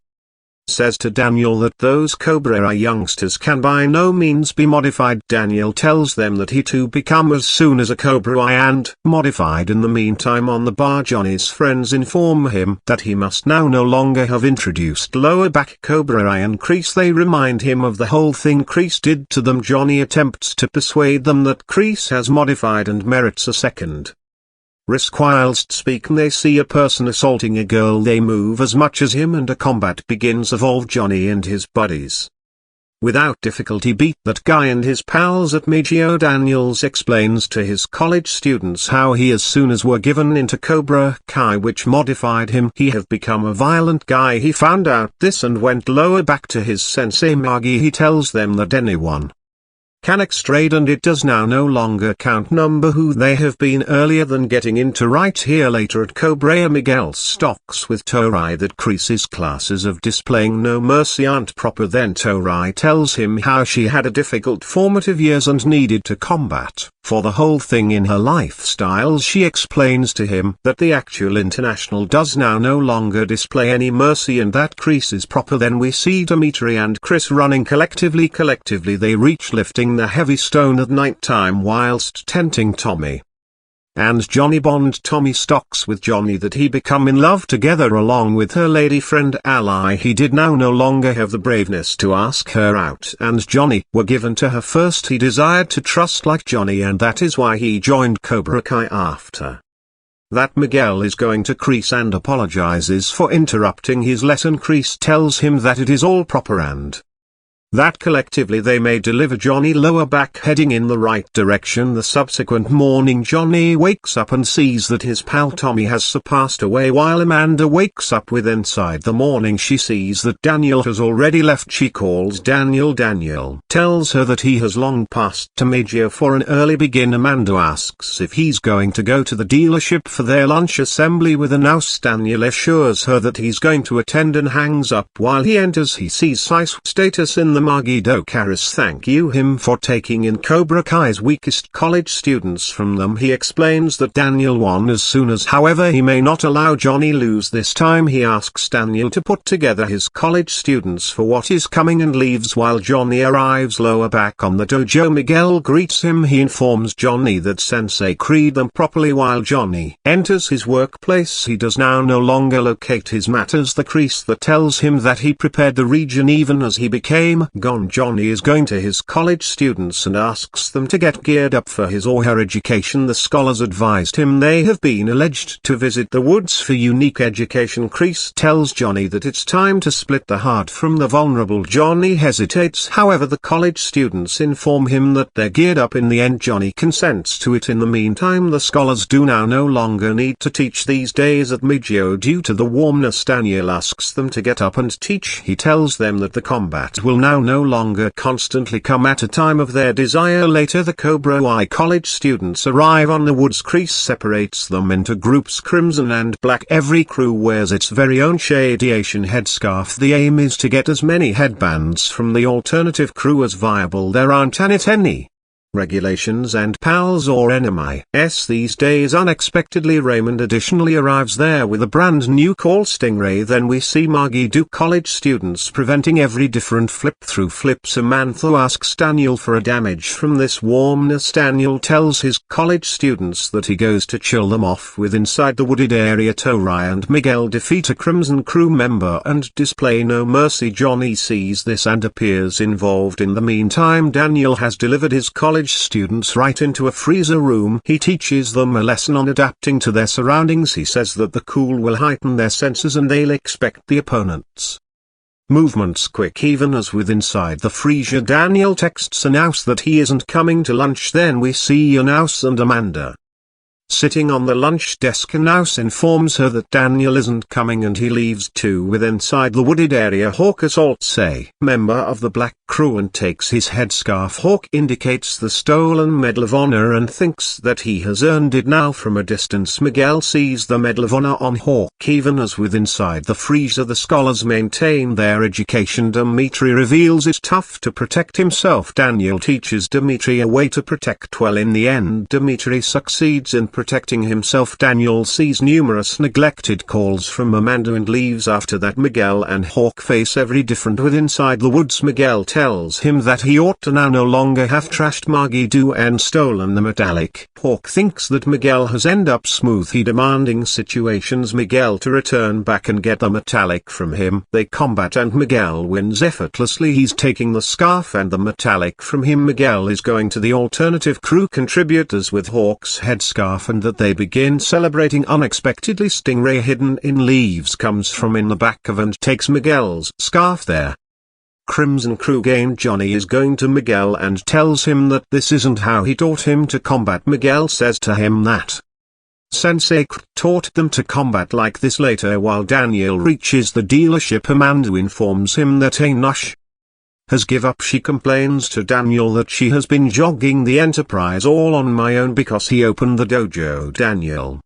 says to Daniel that those Cobra youngsters can by no means be modified. Daniel tells them that he too become as soon as a Cobra and modified. In the meantime, on the bar, Johnny's friends inform him that he must now no longer have introduced lower back Cobra and Chris. They remind him of the whole thing Chris did to them. Johnny attempts to persuade them that Chris has modified and merits a second risk. Whilst speaking, they see a person assaulting a girl. They move as much as him and a combat begins of Johnny and his buddies without difficulty beat that guy and his pals at Migio. Daniels explains to his college students how he, as soon as were given into Cobra Kai which modified him, he have become a violent guy. He found out this and went lower back to his sensei Magi. He tells them that anyone can extrade and it does now no longer count number who they have been earlier than getting into. Right here later at Cobra, Miguel stocks with Torai that Chris's classes of displaying no mercy aren't proper. Then Torai tells him how she had a difficult formative years and needed to combat for the whole thing in her lifestyle. She explains to him that the actual international does now no longer display any mercy and that Chris is proper. Then we see Dimitri and Chris running collectively. They reach lifting the heavy stone at night time whilst tenting Tommy and Johnny bond. Tommy stocks with Johnny that he become in love together along with her lady friend ally. He did now no longer have the braveness to ask her out and Johnny were given to her first. He desired to trust like Johnny and that is why he joined Cobra Kai after that Miguel is going to Chris and apologizes for interrupting his lesson. Chris tells him that it is all proper and that collectively they may deliver Johnny lower back heading in the right direction. The subsequent morning Johnny wakes up and sees that his pal Tommy has passed away, while Amanda wakes up with inside the morning she sees that Daniel has already left. She calls Daniel. Daniel tells her that he has long passed to Maggio for an early begin. Amanda asks if he's going to go to the dealership for their lunch assembly with a nouse. Daniel assures her that he's going to attend and hangs up. While he enters he sees Sai's status in the Magi-Do Karis thank you him for taking in Cobra Kai's weakest college students from them. He explains that Daniel won as soon as, however, he may not allow Johnny lose this time. He asks Daniel to put together his college students for what is coming and leaves. While Johnny arrives lower back on the dojo, Miguel greets him. He informs Johnny that Sensei creed them properly. While Johnny enters his workplace he does now no longer locate his matters. The Kreese that tells him that he prepared the region even as he became gone. Johnny is going to his college students and asks them to get geared up for his or her education. The scholars advised him they have been alleged to visit the woods for unique education. Kreese tells Johnny that it's time to split the hard from the vulnerable. Johnny hesitates, however the college students inform him that they're geared up. In the end Johnny consents to it. In the meantime the scholars do now no longer need to teach these days at Maggio due to the warmness. Daniel asks them to get up and teach. He tells them that the combat will now no longer constantly come at a time of their desire. Later the Cobra Y college students arrive on the woods. Kreese separates them into groups crimson and black. Every crew wears its very own shadiation headscarf. The aim is to get as many headbands from the alternative crew as viable. There aren't any regulations and pals or enemies these days. Unexpectedly Raymond additionally arrives there with a brand new call Stingray. Then we see Magi-Do college students preventing every different flip through flip. Samantha asks Daniel for a damage from this warmness. Daniel tells his college students that he goes to chill them off with inside the wooded area. Torai and Miguel defeat a Crimson crew member and display no mercy. Johnny sees this and appears involved. In the meantime Daniel has delivered his college students right into a freezer room. He teaches them a lesson on adapting to their surroundings. He says that the cool will heighten their senses and they'll expect the opponent's movements quick. Even as with inside the freezer Daniel texts Announce that he isn't coming to lunch. Then we see Announce and Amanda sitting on the lunch desk. Announce informs her that Daniel isn't coming and he leaves too. With inside the wooded area Hawk assaults a member of the black crew and takes his headscarf. Hawk indicates the stolen Medal of Honor and thinks that he has earned it now. From a distance Miguel sees the Medal of Honor on Hawk. Even as with inside the freezer the scholars maintain their education. Dimitri reveals it's tough to protect himself. Daniel teaches Dimitri a way to protect well. In the end Dimitri succeeds in protecting himself. Daniel sees numerous neglected calls from Amanda and leaves. After that Miguel and Hawk face every different with inside the woods. Miguel tells him that he ought to now no longer have trashed Magi-Do and stolen the metallic. Hawk thinks that Miguel has end up smooth. He demanding situations Miguel to return back and get the metallic from him. They combat and Miguel wins effortlessly. He's taking the scarf and the metallic from him. Miguel is going to the alternative crew contributors with Hawk's headscarf and that they begin celebrating. Unexpectedly Stingray hidden in leaves comes from in the back of and takes Miguel's scarf. There Crimson crew gain. Johnny is going to Miguel and tells him that this isn't how he taught him to combat. Miguel says to him that Sensei taught them to combat like this. Later while Daniel reaches the dealership Amanda informs him that Anush has give up. She complains to Daniel that she has been jogging the Enterprise all on my own because he opened the dojo. Daniel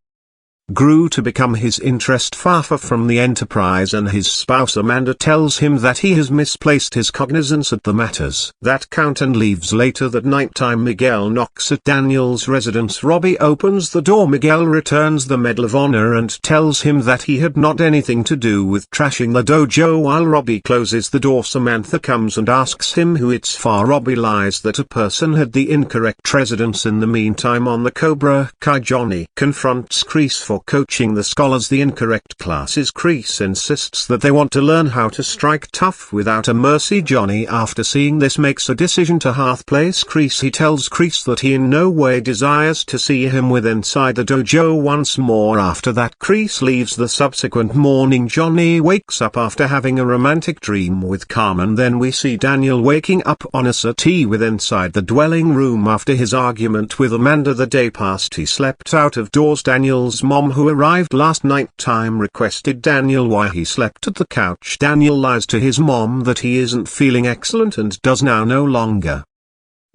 grew to become his interest far from the Enterprise, and his spouse Amanda tells him that he has misplaced his cognizance at the matters that count and leaves. Later that nighttime Miguel knocks at Daniel's residence. Robbie opens the door. Miguel returns the Medal of Honor and tells him that he had not anything to do with trashing the dojo. While Robbie closes the door Samantha comes and asks him who it's for. Robbie lies that a person had the incorrect residence. In the meantime on the Cobra Kai Johnny confronts Kreese for for coaching the scholars the incorrect classes. Kreese insists that they want to learn how to strike tough without a mercy. Johnny, after seeing this, makes a decision to heartplace Kreese. He tells Kreese that he in no way desires to see him with inside the dojo once more. After that, Kreese leaves. The subsequent morning, Johnny wakes up after having a romantic dream with Carmen. Then we see Daniel waking up on a settee with inside the dwelling room after his argument with Amanda the day past. He slept out of doors. Daniel's mom, who arrived last night time, requested Daniel why he slept at the couch. Daniel lies to his mom that he isn't feeling excellent and does now no longer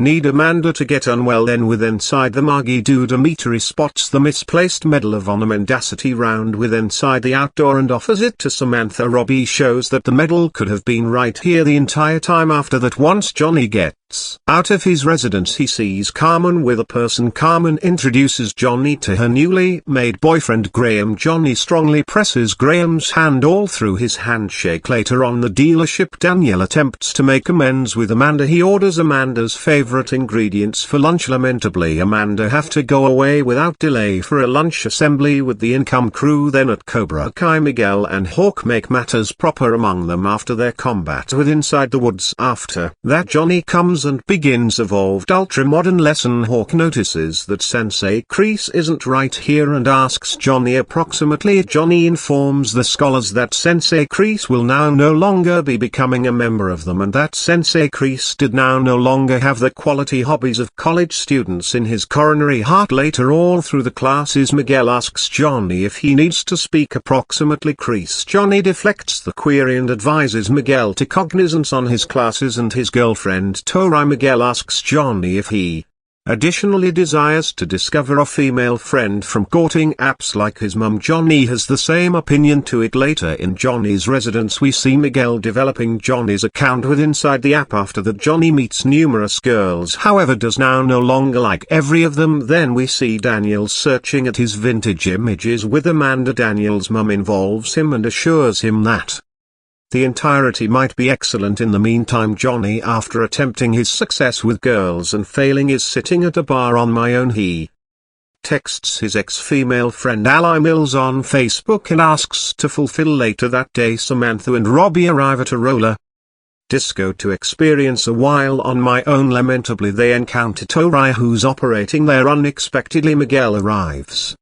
need Amanda to get unwell. Then with inside the Magi Dude, spots the misplaced Medal of Honor mendacity round with inside the outdoor and offers it to Samantha. Robbie shows that the medal could have been right here the entire time. After that, once Johnny gets out of his residence, he sees Carmen with a person. Carmen introduces Johnny to her newly made boyfriend Graham. Johnny strongly presses Graham's hand all through his handshake. Later on the dealership, Daniel attempts to make amends with Amanda. He orders Amanda's favorite ingredients for lunch. Lamentably, Amanda have to go away without delay for a lunch assembly with the income crew. Then at Cobra Kai, Miguel and Hawk make matters proper among them after their combat with Inside the Woods. After that, Johnny comes and begins evolved ultra-modern lesson. Hawk notices that Sensei Kreese isn't right here and asks Johnny approximately. Johnny informs the scholars that Sensei Kreese will now no longer be becoming a member of them and that Sensei Kreese did now no longer have the quality hobbies of college students in his coronary heart. Later, all through the classes, Miguel asks Johnny if he needs to speak approximately Kreese. Johnny deflects the query and advises Miguel to cognizance on his classes and his girlfriend Tori. Miguel asks Johnny if he additionally desires to discover a female friend from courting apps like his mum. Johnny has the same opinion to it. Later in Johnny's residence, we see Miguel developing Johnny's account with Inside the app. After that, Johnny meets numerous girls, however does now no longer like every of them. Then we see Daniel searching at his vintage images with Amanda. Daniel's mum involves him and assures him that the entirety might be excellent. In the meantime, Johnny, after attempting his success with girls and failing, is sitting at a bar on my own. He texts his ex-female friend Ally Mills on Facebook and asks to fulfill. Later that day, Samantha and Robbie arrive at a roller disco to experience a while on my own. Lamentably, they encounter Tori, who's operating there. Unexpectedly, Miguel arrives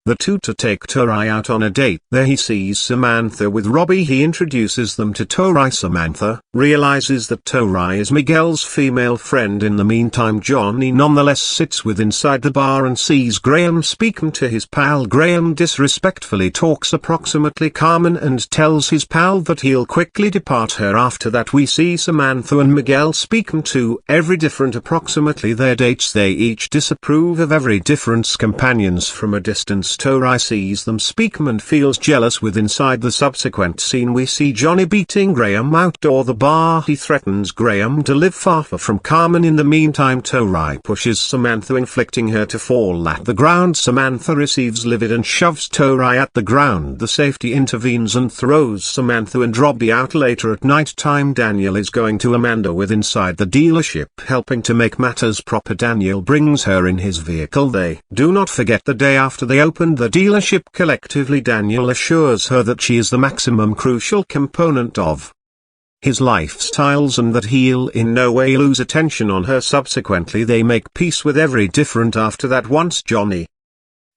the two to take Tori out on a date. There he sees Samantha with Robbie. He introduces them to Tori. Samantha realizes that Tori is Miguel's female friend. In the meantime, Johnny nonetheless sits with inside the bar and sees Graham speaking to his pal. Graham disrespectfully talks approximately Carmen and tells his pal that he'll quickly depart her. After that, we see Samantha and Miguel speaking to every different approximately their dates. They each disapprove of every difference companions from a distance. Tori sees them speak and feels jealous. With inside the subsequent scene, we see Johnny beating Graham outdoor the bar. He threatens Graham to live far from Carmen. In the meantime, Tori pushes Samantha, inflicting her to fall at the ground. Samantha receives livid and shoves Tori at the ground. The safety intervenes and throws Samantha and Robbie out. Later at night time, Daniel is going to Amanda with inside the dealership. Helping to make matters proper, Daniel brings her in his vehicle. They do not forget the day after they open the dealership collectively. Daniel assures her that she is the maximum crucial component of his lifestyles and that he'll in no way lose attention on her. Subsequently, they make peace with every different. After that, once Johnny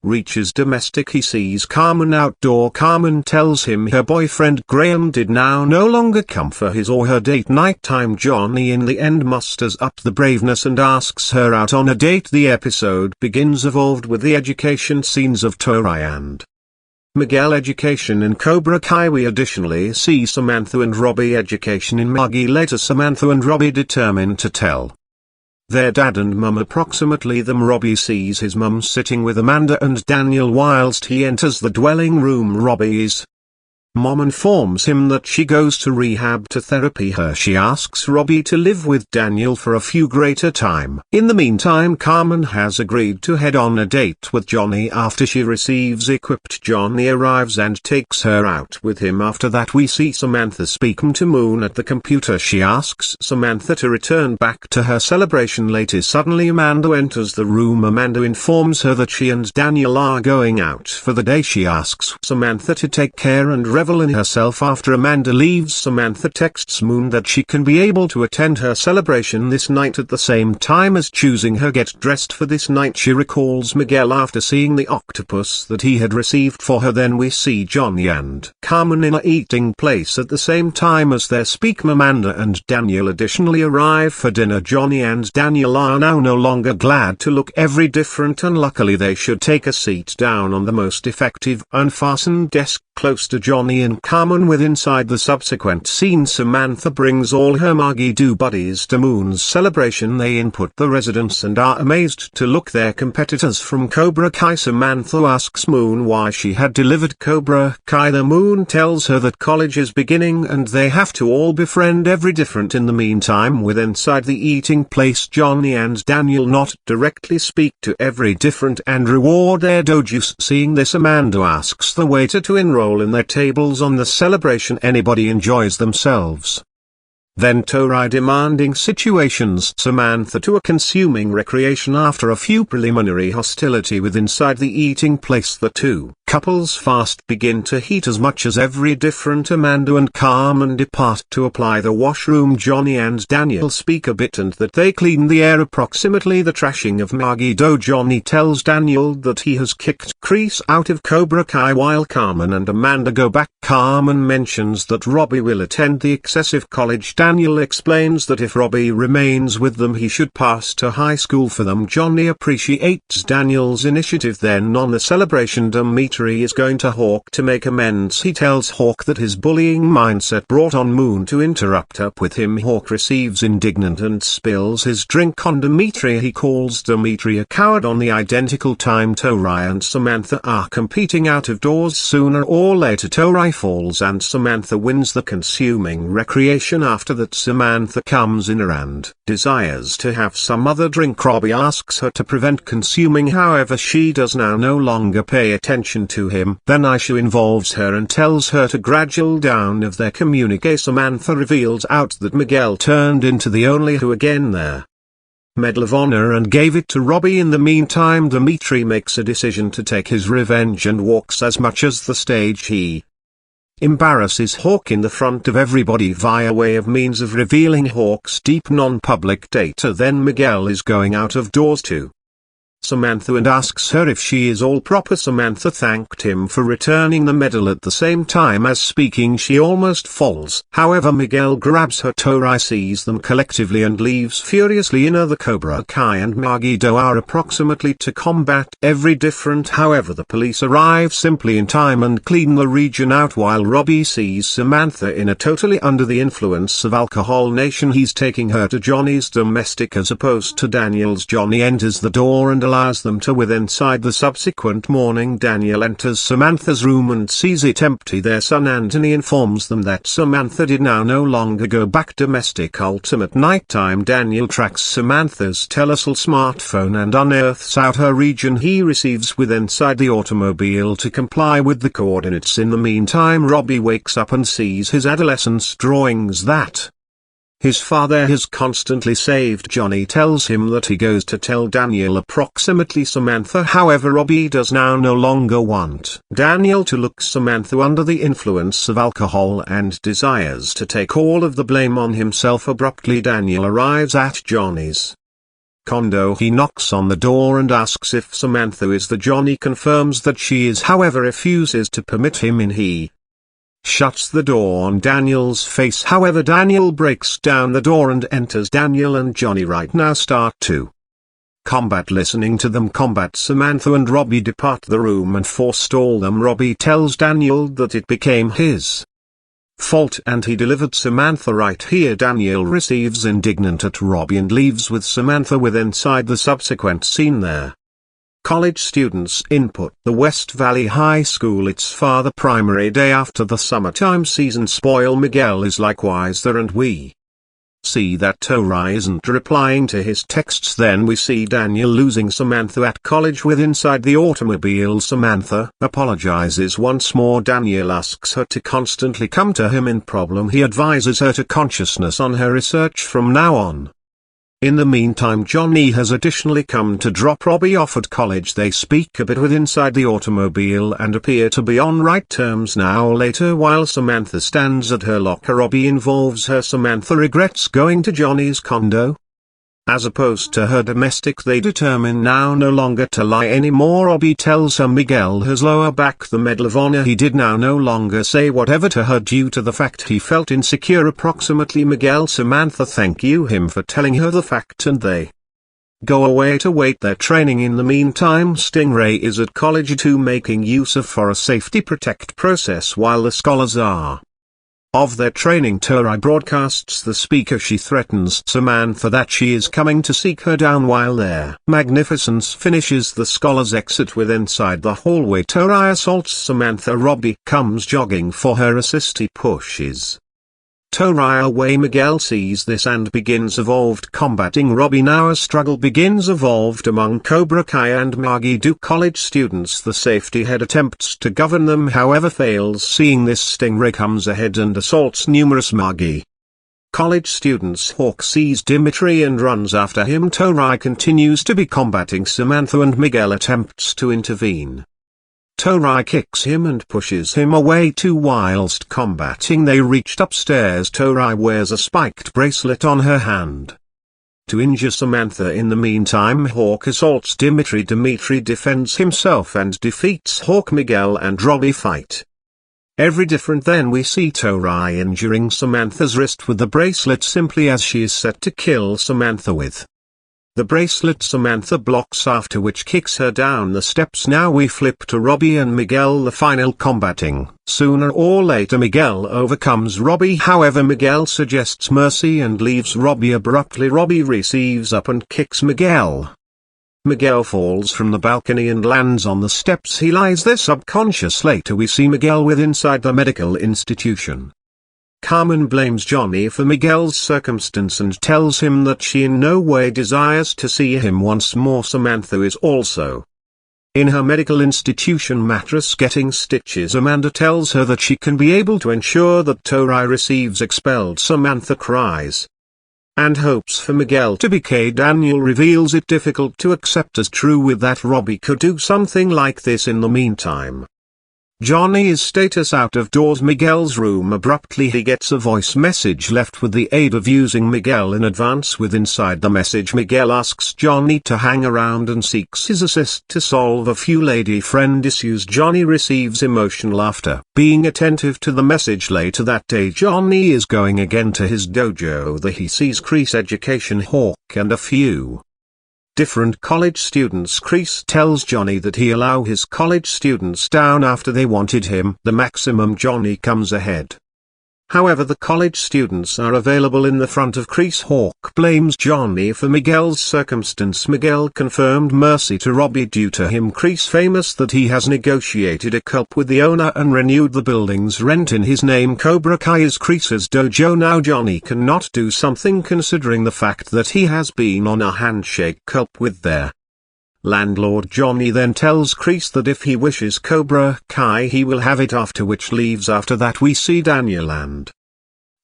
reaches domestic, he sees Carmen outdoor. Carmen tells him her boyfriend Graham did now no longer come for his or her date. Nighttime, Johnny in the end musters up the braveness and asks her out on a date. The episode begins evolved with the education scenes of Tori and Miguel education in Cobra Kai. We additionally see Samantha and Robbie education in Magi. Later, Samantha and Robbie determine to tell their dad and mum approximately them. Robbie sees his mum sitting with Amanda and Daniel whilst he enters the dwelling room. Robbie is Mom informs him that she goes to rehab to therapy her. She asks Robbie to live with Daniel for a few greater time. In the meantime, Carmen has agreed to head on a date with Johnny after she receives equipped. Johnny arrives and takes her out with him. After that we see Samantha speaking to Moon at the computer. She asks Samantha to return back to her celebration later. Suddenly Amanda enters the room. Amanda informs her that she and Daniel are going out for the day. She asks Samantha to take care and revel in herself. After Amanda leaves, Samantha texts Moon that she can be able to attend her celebration this night at the same time as choosing her get dressed for this night. She recalls Miguel after seeing the octopus that he had received for her. Then we see Johnny and Carmen in a eating place at the same time as they speak. Amanda and Daniel additionally arrive for dinner. Johnny and Daniel are now no longer glad to look every different, and luckily they should take a seat down on the most effective unfastened desk close to Johnny and Carmen. With inside the subsequent scene, Samantha brings all her Maggie-Doo buddies to Moon's celebration. They input the residents and are amazed to look their competitors from Cobra Kai. Samantha asks Moon why she had delivered Cobra Kai. The Moon tells her that college is beginning and they have to all befriend every different. In the meantime, with inside the eating place, Johnny and Daniel not directly speak to every different and reward their dojus. Seeing this, Amanda asks the waiter to enroll in their tables on the celebration. Anybody enjoys themselves. Then Tori demanding situations Samantha to a consuming recreation. After a few preliminary hostility with inside the eating place, the two couples fast begin to heat as much as every different. Amanda and Carmen depart to apply the washroom. Johnny and Daniel speak a bit and that they clean the air. Approximately the trashing of Maggie-Doo. Johnny tells Daniel that he has kicked Chris out of Cobra Kai while Carmen and Amanda go back. Carmen mentions that Robbie will attend the excessive college. Daniel explains that if Robbie remains with them he should pass to high school for them. Johnny appreciates Daniel's initiative. Then on the celebration, Dimitri is going to Hawk to make amends. He tells Hawk that his bullying mindset brought on Moon to interrupt up with him. Hawk receives indignant and spills his drink on Dimitri. He calls Dimitri a coward. On the identical time, Tori and Samantha are competing out of doors. Sooner or later Tori falls and Samantha wins the consuming recreation. After that, Samantha comes in and desires to have some other drink. Robbie asks her to prevent consuming, however she does now no longer pay attention to him. Then Aisha involves her and tells her to gradual down of their communique. Samantha reveals out that Miguel turned into the only who again there Medal of Honor and gave it to Robbie. In the meantime, Dimitri makes a decision to take his revenge and walks as much as the stage. He embarrasses Hawk in the front of everybody via way of means of revealing Hawk's deep non-public data. Then Miguel is going out of doors too. Samantha and asks her if she is all proper. Samantha thanked him for returning the medal. At the same time as speaking, she almost falls. However, Miguel grabs her. Tori sees them collectively and leaves furiously. In the Cobra Kai and Maggie-Doo are approximately to combat every different. However, the police arrive simply in time and clean the region out. While Robbie sees Samantha in a totally under the influence of alcohol nation, he's taking her to Johnny's domestic as opposed to Daniel's. Johnny enters the door and allows them to with inside. The subsequent morning, Daniel enters Samantha's room and sees it empty. Their son Anthony informs them that Samantha did now no longer go back domestic. Ultimate nighttime, Daniel tracks Samantha's Telecel smartphone and unearths out her region. He receives with inside the automobile to comply with the coordinates. In the meantime, Robbie wakes up and sees his adolescence drawings that his father has constantly saved. Johnny tells him that he goes to tell Daniel approximately Samantha. However, Robbie does now no longer want Daniel to look Samantha under the influence of alcohol and desires to take all of the blame on himself. Abruptly, Daniel arrives at Johnny's condo. He knocks on the door and asks if Samantha is there. Johnny confirms that she is, however refuses to permit him in. He shuts the door on Daniel's face. However, Daniel breaks down the door and enters. Daniel and Johnny right now start to combat. Listening to them combat, Samantha and Robbie depart the room and forestall them. Robbie tells Daniel that it became his fault and he delivered Samantha right here. Daniel receives indignant at Robbie and leaves with Samantha. With inside the subsequent scene there College students input. The West Valley High School. It's Father Primary Day after the summertime season spoil. Miguel is likewise there and we see that Tori isn't replying to his texts. Then we see Daniel losing Samantha at college with inside the automobile. Samantha apologizes once more. Daniel asks her to constantly come to him in problem. He advises her to consciousness on her research from now on. In the meantime, Johnny has additionally come to drop Robbie off at college. They speak a bit with inside the automobile and appear to be on right terms now. Later, while Samantha stands at her locker, Robbie involves her. Samantha regrets going to Johnny's condo. As opposed to her domestic, they determine now no longer to lie anymore. Robbie tells her Miguel has lower back the Medal of Honor. He did now no longer say whatever to her due to the fact he felt insecure. Approximately Miguel Samantha thank you him for telling her the fact and they go away to wait their training. In the meantime, Stingray is at college too, making use of for a safety protect process while the scholars are of their training. Tori broadcasts the speaker. She threatens Samantha that she is coming to seek her down while their magnificence finishes the scholars exit with inside the hallway. Tori assaults Samantha. Robbie comes jogging for her assist. He pushes Tori away. Miguel sees this and begins evolved combating Robbie. Now a struggle begins evolved among Cobra Kai and Magi Do. College students. The safety head attempts to govern them, however fails. Seeing this, Stingray comes ahead and assaults numerous Magi college students. Hawk sees Dimitri and runs after him. Tori continues to be combating Samantha and Miguel attempts to intervene. Tori kicks him and pushes him away too. Whilst combating, they reached upstairs. Tori wears a spiked bracelet on her hand to injure Samantha. In the meantime, Hawk assaults Dimitri. Dimitri defends himself and defeats Hawk. Miguel and Robbie fight. Every different. Then we see Tori injuring Samantha's wrist with the bracelet simply as she is set to kill Samantha with the bracelet. Samantha blocks, after which kicks her down the steps. Now we flip to Robbie and Miguel. The final combating. Sooner or later Miguel overcomes Robbie, however Miguel suggests mercy and leaves Robbie abruptly. Robbie receives up and kicks Miguel. Miguel falls from the balcony and lands on the steps. He lies there subconscious. Later we see Miguel with inside the medical institution. Carmen blames Johnny for Miguel's circumstance and tells him that she in no way desires to see him once more. Samantha is also in her medical institution mattress getting stitches. Amanda tells her that she can be able to ensure that Tori receives expelled. Samantha cries and hopes for Miguel to be K. Daniel reveals it difficult to accept as true with that Robbie could do something like this. In the meantime, Johnny is status out of doors. Miguel's room. Abruptly he gets a voice message left with the aid of using Miguel in advance. With inside the message, Miguel asks Johnny to hang around and seeks his assist to solve a few lady friend issues. Johnny receives emotional after being attentive to the message. Later that day, Johnny is going again to his dojo. There he sees Chris, Education, Hawk and a few different college students. Chris tells Johnny that he allow his college students down after they wanted him. The maximum. Johnny comes ahead. However, the college students are available in the front of Chris. Hawk blames Johnny for Miguel's circumstance. Miguel confirmed mercy to Robbie due to him. Chris famous that he has negotiated a cup with the owner and renewed the building's rent in his name. Cobra Kai is Chris's dojo now. Johnny cannot do something considering the fact that he has been on a handshake cup with their landlord. Johnny then tells Chris that if he wishes Cobra Kai he will have it, after which leaves. After that we see Daniel and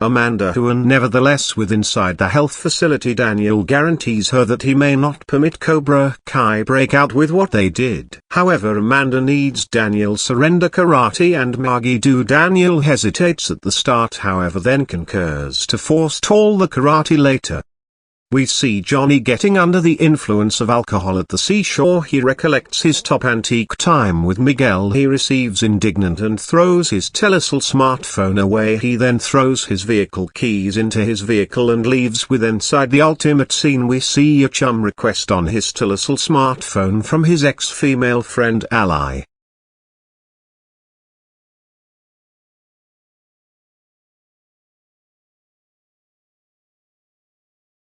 Amanda who are nevertheless with inside the health facility. Daniel guarantees her that he may not permit Cobra Kai break out with what they did. However, Amanda needs Daniel surrender karate and Magi Do. Daniel hesitates at the start, however then concurs to forestall the karate. Later we see Johnny getting under the influence of alcohol at the seashore. He recollects his top antique time with Miguel. He receives indignant and throws his telecell smartphone away. He then throws his vehicle keys into his vehicle and leaves with inside the ultimate scene. We see a chum request on his telecell smartphone from his ex-female friend Ally.